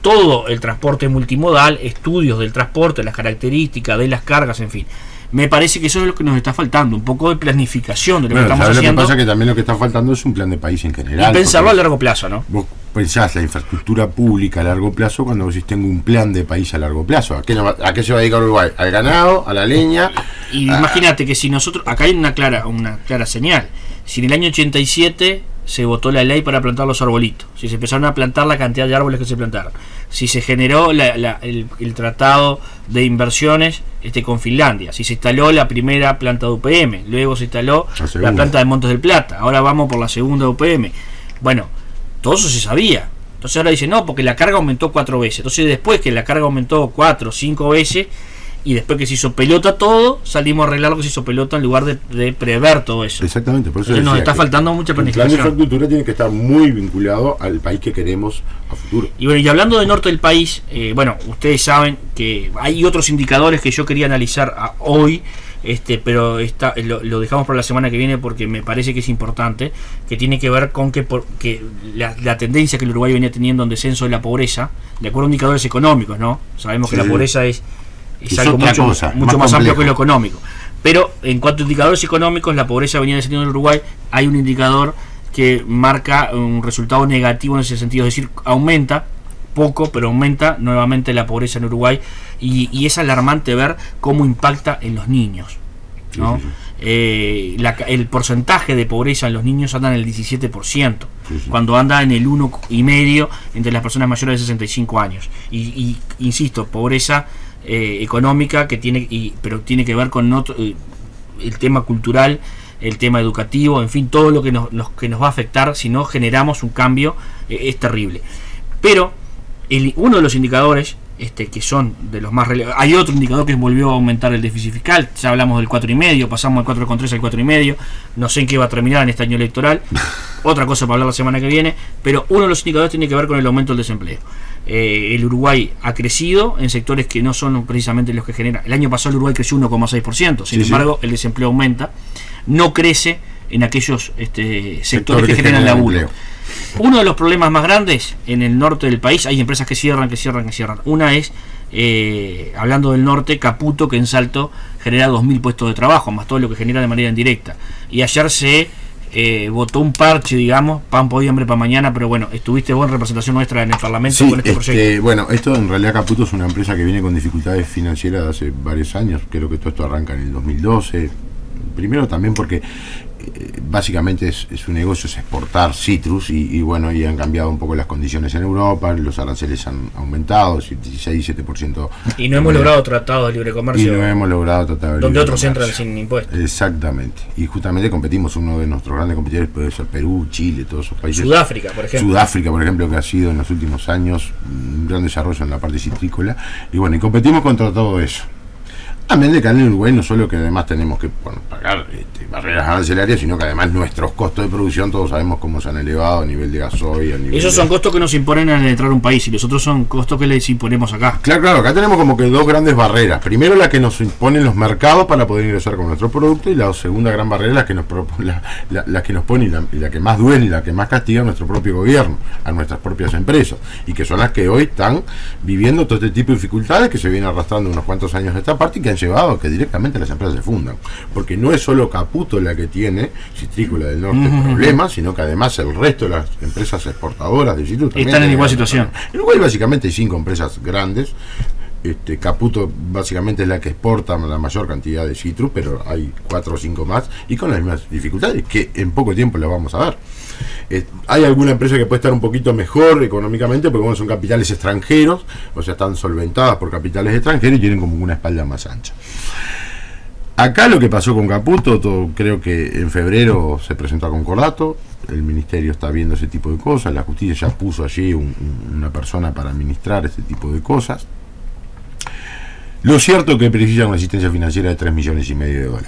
todo el transporte multimodal, estudios del transporte, las características de las cargas, en fin. Me parece que eso es lo que nos está faltando, un poco de planificación de lo que estamos haciendo. Lo que pasa es que también lo que está faltando es un plan de país en general. Y pensarlo a largo plazo, ¿no? Vos pensás la infraestructura pública a largo plazo cuando vos decís tengo un plan de país a largo plazo. ¿A qué se va a dedicar Uruguay? ¿Al ganado? ¿A la leña? Y imagínate que si nosotros, acá hay una clara señal. Si en el año 87 se votó la ley para plantar los arbolitos, si se empezaron a plantar la cantidad de árboles que se plantaron, si se generó el tratado de inversiones con Finlandia, si se instaló la primera planta de UPM, luego se instaló la planta de Montes del Plata, ahora vamos por la segunda UPM. Bueno, todo eso se sabía. Entonces ahora dicen, no, porque la carga aumentó 4 veces. Entonces después que la carga aumentó 4 o 5 veces, y después que se hizo pelota todo, salimos a arreglar lo que se hizo pelota en lugar de prever todo eso. Exactamente, por eso Nos está faltando mucha planificación. El plan de infraestructura tiene que estar muy vinculado al país que queremos a futuro. Y bueno, y hablando del norte del país, bueno, ustedes saben que hay otros indicadores que yo quería analizar hoy, pero lo dejamos para la semana que viene porque me parece que es importante, que tiene que ver con que la tendencia que el Uruguay venía teniendo en descenso de la pobreza, de acuerdo a indicadores económicos, ¿no? Sabemos que la pobreza es algo mucho más amplio que lo económico. Pero en cuanto a indicadores económicos, la pobreza venía descendiendo en Uruguay. Hay un indicador que marca un resultado negativo en ese sentido, es decir, aumenta poco, pero aumenta nuevamente la pobreza en Uruguay, y es alarmante ver cómo impacta en los niños, ¿no? Sí, sí. El porcentaje de pobreza en los niños anda en el 17%, Sí, sí. cuando anda en el 1,5% entre las personas mayores de 65 años. Y insisto, pobreza económica pero tiene que ver con el tema cultural, el tema educativo, en fin, todo lo que nos va a afectar si no generamos un cambio es terrible. Pero uno de los indicadores que son de los más relevantes, hay otro indicador que volvió a aumentar el déficit fiscal, ya hablamos del 4,5%, pasamos del 4,3 al 4,5%, no sé en qué va a terminar en este año electoral, otra cosa para hablar la semana que viene, pero uno de los indicadores tiene que ver con el aumento del desempleo. El Uruguay ha crecido en sectores que no son precisamente los que generan. El año pasado el Uruguay creció 1,6%, sin embargo el desempleo aumenta, no crece en aquellos sectores que generan laburo. Uno de los problemas más grandes en el norte del país, hay empresas que cierran. Una es, hablando del norte, Caputo, que en Salto genera 2.000 puestos de trabajo, más todo lo que genera de manera indirecta. Y ayer se votó un parche, digamos, pan por hoy, hambre para mañana, pero bueno, estuviste vos en representación nuestra en el Parlamento con este proyecto. Bueno, esto en realidad Caputo es una empresa que viene con dificultades financieras hace varios años, creo que todo esto arranca en el 2012, primero también porque básicamente su negocio es exportar citrus y han cambiado un poco las condiciones en Europa, los aranceles han aumentado, 16-17%. Y no hemos logrado tratado de libre comercio. Donde otros entran sin impuestos. Exactamente. Y justamente competimos, uno de nuestros grandes competidores puede ser Perú, Chile, todos esos países. Sudáfrica, por ejemplo, que ha sido en los últimos años un gran desarrollo en la parte citrícola. Y bueno, y competimos contra todo eso. También de que en Uruguay no solo que además tenemos que pagar barreras arancelarias, sino que además nuestros costos de producción todos sabemos cómo se han elevado a nivel de gasoil. Esos son costos que nos imponen al entrar a un país y los otros son costos que les imponemos acá. Claro, acá tenemos como que dos grandes barreras. Primero la que nos imponen los mercados para poder ingresar con nuestro producto, y la segunda gran barrera la que nos pone y la que más duele y la que más castiga nuestro propio gobierno, a nuestras propias empresas, y que son las que hoy están viviendo todo este tipo de dificultades que se vienen arrastrando unos cuantos años de esta parte y que han llevado a que directamente las empresas se fundan, porque no es solo Caputo la que tiene Citrícola del Norte problemas, sino que además el resto de las empresas exportadoras de citrus están en igual situación. En Uruguay básicamente hay 5 empresas grandes. Caputo básicamente es la que exporta la mayor cantidad de citrus, pero hay 4 o 5 más y con las mismas dificultades que en poco tiempo las vamos a ver. Hay alguna empresa que puede estar un poquito mejor económicamente porque son capitales extranjeros, o sea, están solventadas por capitales extranjeros y tienen como una espalda más ancha. Acá lo que pasó con Caputo, creo que en febrero se presentó a concordato, el ministerio está viendo ese tipo de cosas, la justicia ya puso allí una persona para administrar ese tipo de cosas. Lo cierto es que precisa una asistencia financiera de $3,5 millones,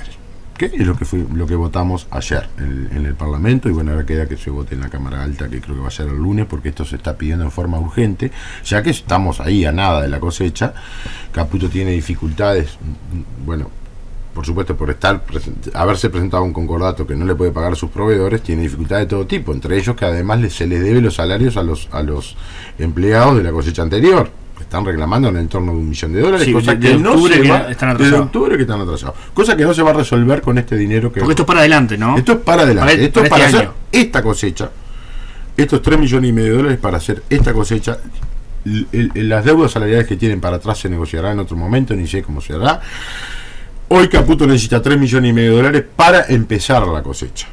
que es lo que votamos ayer en el Parlamento, y bueno, ahora queda que se vote en la Cámara Alta, que creo que va a ser el lunes, porque esto se está pidiendo en forma urgente, ya que estamos ahí a nada de la cosecha. Caputo tiene dificultades, bueno, por supuesto por haberse presentado un concordato que no le puede pagar a sus proveedores, tiene dificultades de todo tipo, entre ellos que además se les debe los salarios a los empleados de la cosecha anterior. Están reclamando en el entorno de $1 millón, sí, cosa que no se va, desde octubre que están atrasados, cosa que no se va a resolver con este dinero porque esto es para adelante, ¿no? Esto es para adelante, esto es para hacer esta cosecha, estos $3,5 millones para hacer esta cosecha. Las deudas salariales que tienen para atrás se negociará en otro momento, ni sé cómo se hará. Hoy Caputo necesita $3,5 millones para empezar la cosecha,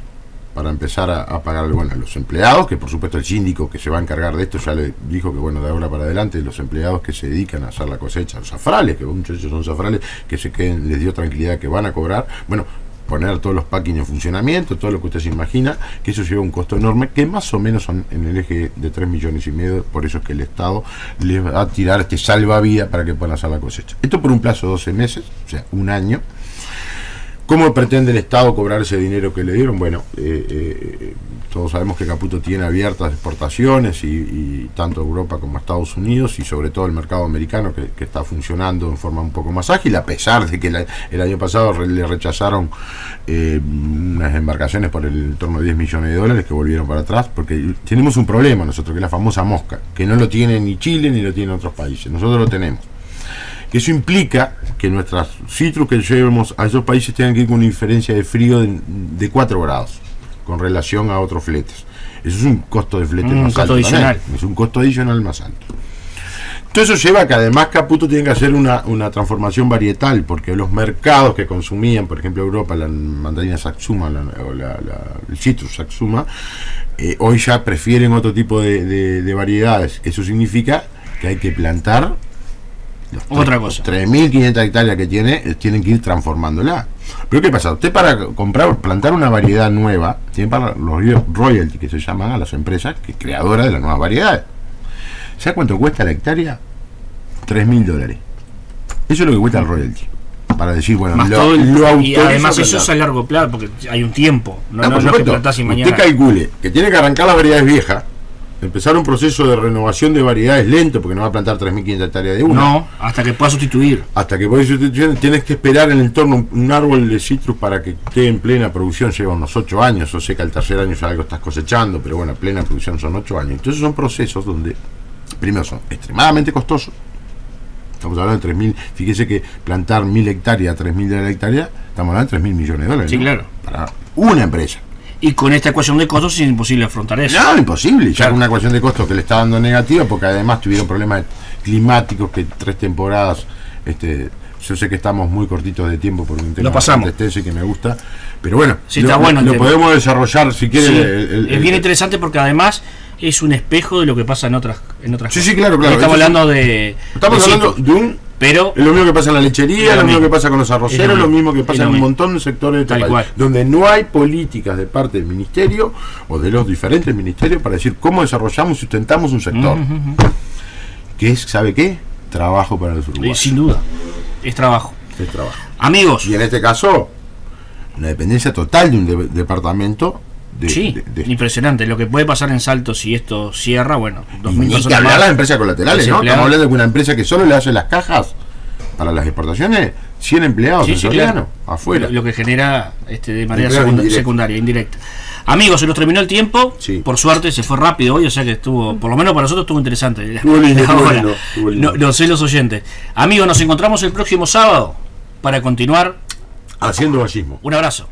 para empezar a pagar a los empleados, que por supuesto el síndico que se va a encargar de esto ya le dijo que de ahora para adelante los empleados que se dedican a hacer la cosecha, los zafrales, que muchos de ellos son zafrales, que se queden, les dio tranquilidad que van a cobrar. Bueno, poner todos los packing en funcionamiento, todo lo que usted se imagina, que eso lleva un costo enorme, que más o menos son en el eje de 3,5 millones, por eso es que el Estado les va a tirar este salvavidas para que puedan hacer la cosecha. Esto por un plazo de 12 meses, o sea, un año. ¿Cómo pretende el Estado cobrar ese dinero que le dieron? Bueno, todos sabemos que Caputo tiene abiertas exportaciones y tanto Europa como Estados Unidos y sobre todo el mercado americano que está funcionando en forma un poco más ágil, a pesar de que el año pasado le rechazaron unas embarcaciones por el torno de 10 millones de dólares que volvieron para atrás, porque tenemos un problema nosotros, que es la famosa mosca, que no lo tiene ni Chile ni lo tienen otros países, nosotros lo tenemos. Que eso implica que nuestras citrus que llevemos a esos países tengan que ir con una diferencia de frío de 4 grados con relación a otros fletes. Eso es un costo de flete más alto. Adicional. Es un costo adicional más alto. Todo eso lleva a que además Caputo tiene que hacer una transformación varietal, porque los mercados que consumían, por ejemplo Europa, la mandarina Satsuma el citrus Satsuma, hoy ya prefieren otro tipo de variedades. Eso significa que hay que plantar otra cosa. 3.500 hectáreas que tienen que ir transformándola. Pero ¿qué pasa? Usted para plantar una variedad nueva, tiene para los royalties que se llaman a las empresas creadoras de las nuevas variedades. ¿Sabe cuánto cuesta la hectárea? $3.000. Eso es lo que cuesta el royalty. Para decir, bueno, y además eso es a largo plazo, porque hay un tiempo. No es que plantás y mañana. Usted calcule que tiene que arrancar las variedades viejas, empezar un proceso de renovación de variedades lento, porque no va a plantar 3.500 hectáreas de una. No, hasta que pueda sustituir. Hasta que pueda sustituir, tienes que esperar en el entorno un árbol de citrus para que esté en plena producción, lleva unos 8 años, o sea que al tercer año ya algo estás cosechando, pero bueno, plena producción son 8 años. Entonces son procesos donde, primero, son extremadamente costosos. Estamos hablando de 3.000, fíjese que plantar 1.000 hectáreas a $3.000 la hectárea, estamos hablando de $3.000 millones. Sí, ¿no? claro. Para una empresa. Y con esta ecuación de costos es imposible afrontar eso. No, imposible. Claro. Ya una ecuación de costos que le está dando negativa, porque además tuvieron problemas climáticos que 3 temporadas. Yo sé que estamos muy cortitos de tiempo por un tema bastante extenso y que me gusta, pero bueno, sí, está bueno lo podemos desarrollar si quiere. Sí, es bien interesante porque además es un espejo de lo que pasa en otras cosas. Sí, claro. Estamos hablando de un. Pero es lo mismo que pasa en la lechería, lo mismo que pasa con los arroceros, lo mismo que pasa en un montón de sectores de este país, donde no hay políticas de parte del ministerio o de los diferentes ministerios para decir cómo desarrollamos y sustentamos un sector. Que es, ¿sabe qué? Trabajo para los uruguayos. Sin duda, es trabajo. Es trabajo. Amigos. Y en este caso, una dependencia total de un departamento. Impresionante lo que puede pasar en Salto si esto cierra. Bueno, 2.000 personas. Que hablar de las empresas colaterales, ¿no? Estamos hablando de una empresa que solo le hace las cajas para las exportaciones, 100 empleados en Soriano, afuera. Lo que genera de manera secundaria, indirecta. Amigos, se nos terminó el tiempo. Por suerte se fue rápido hoy, o sea que estuvo, por lo menos para nosotros estuvo interesante. No sé los oyentes. Amigos, nos encontramos el próximo sábado para continuar haciendo vallismo. Un abrazo.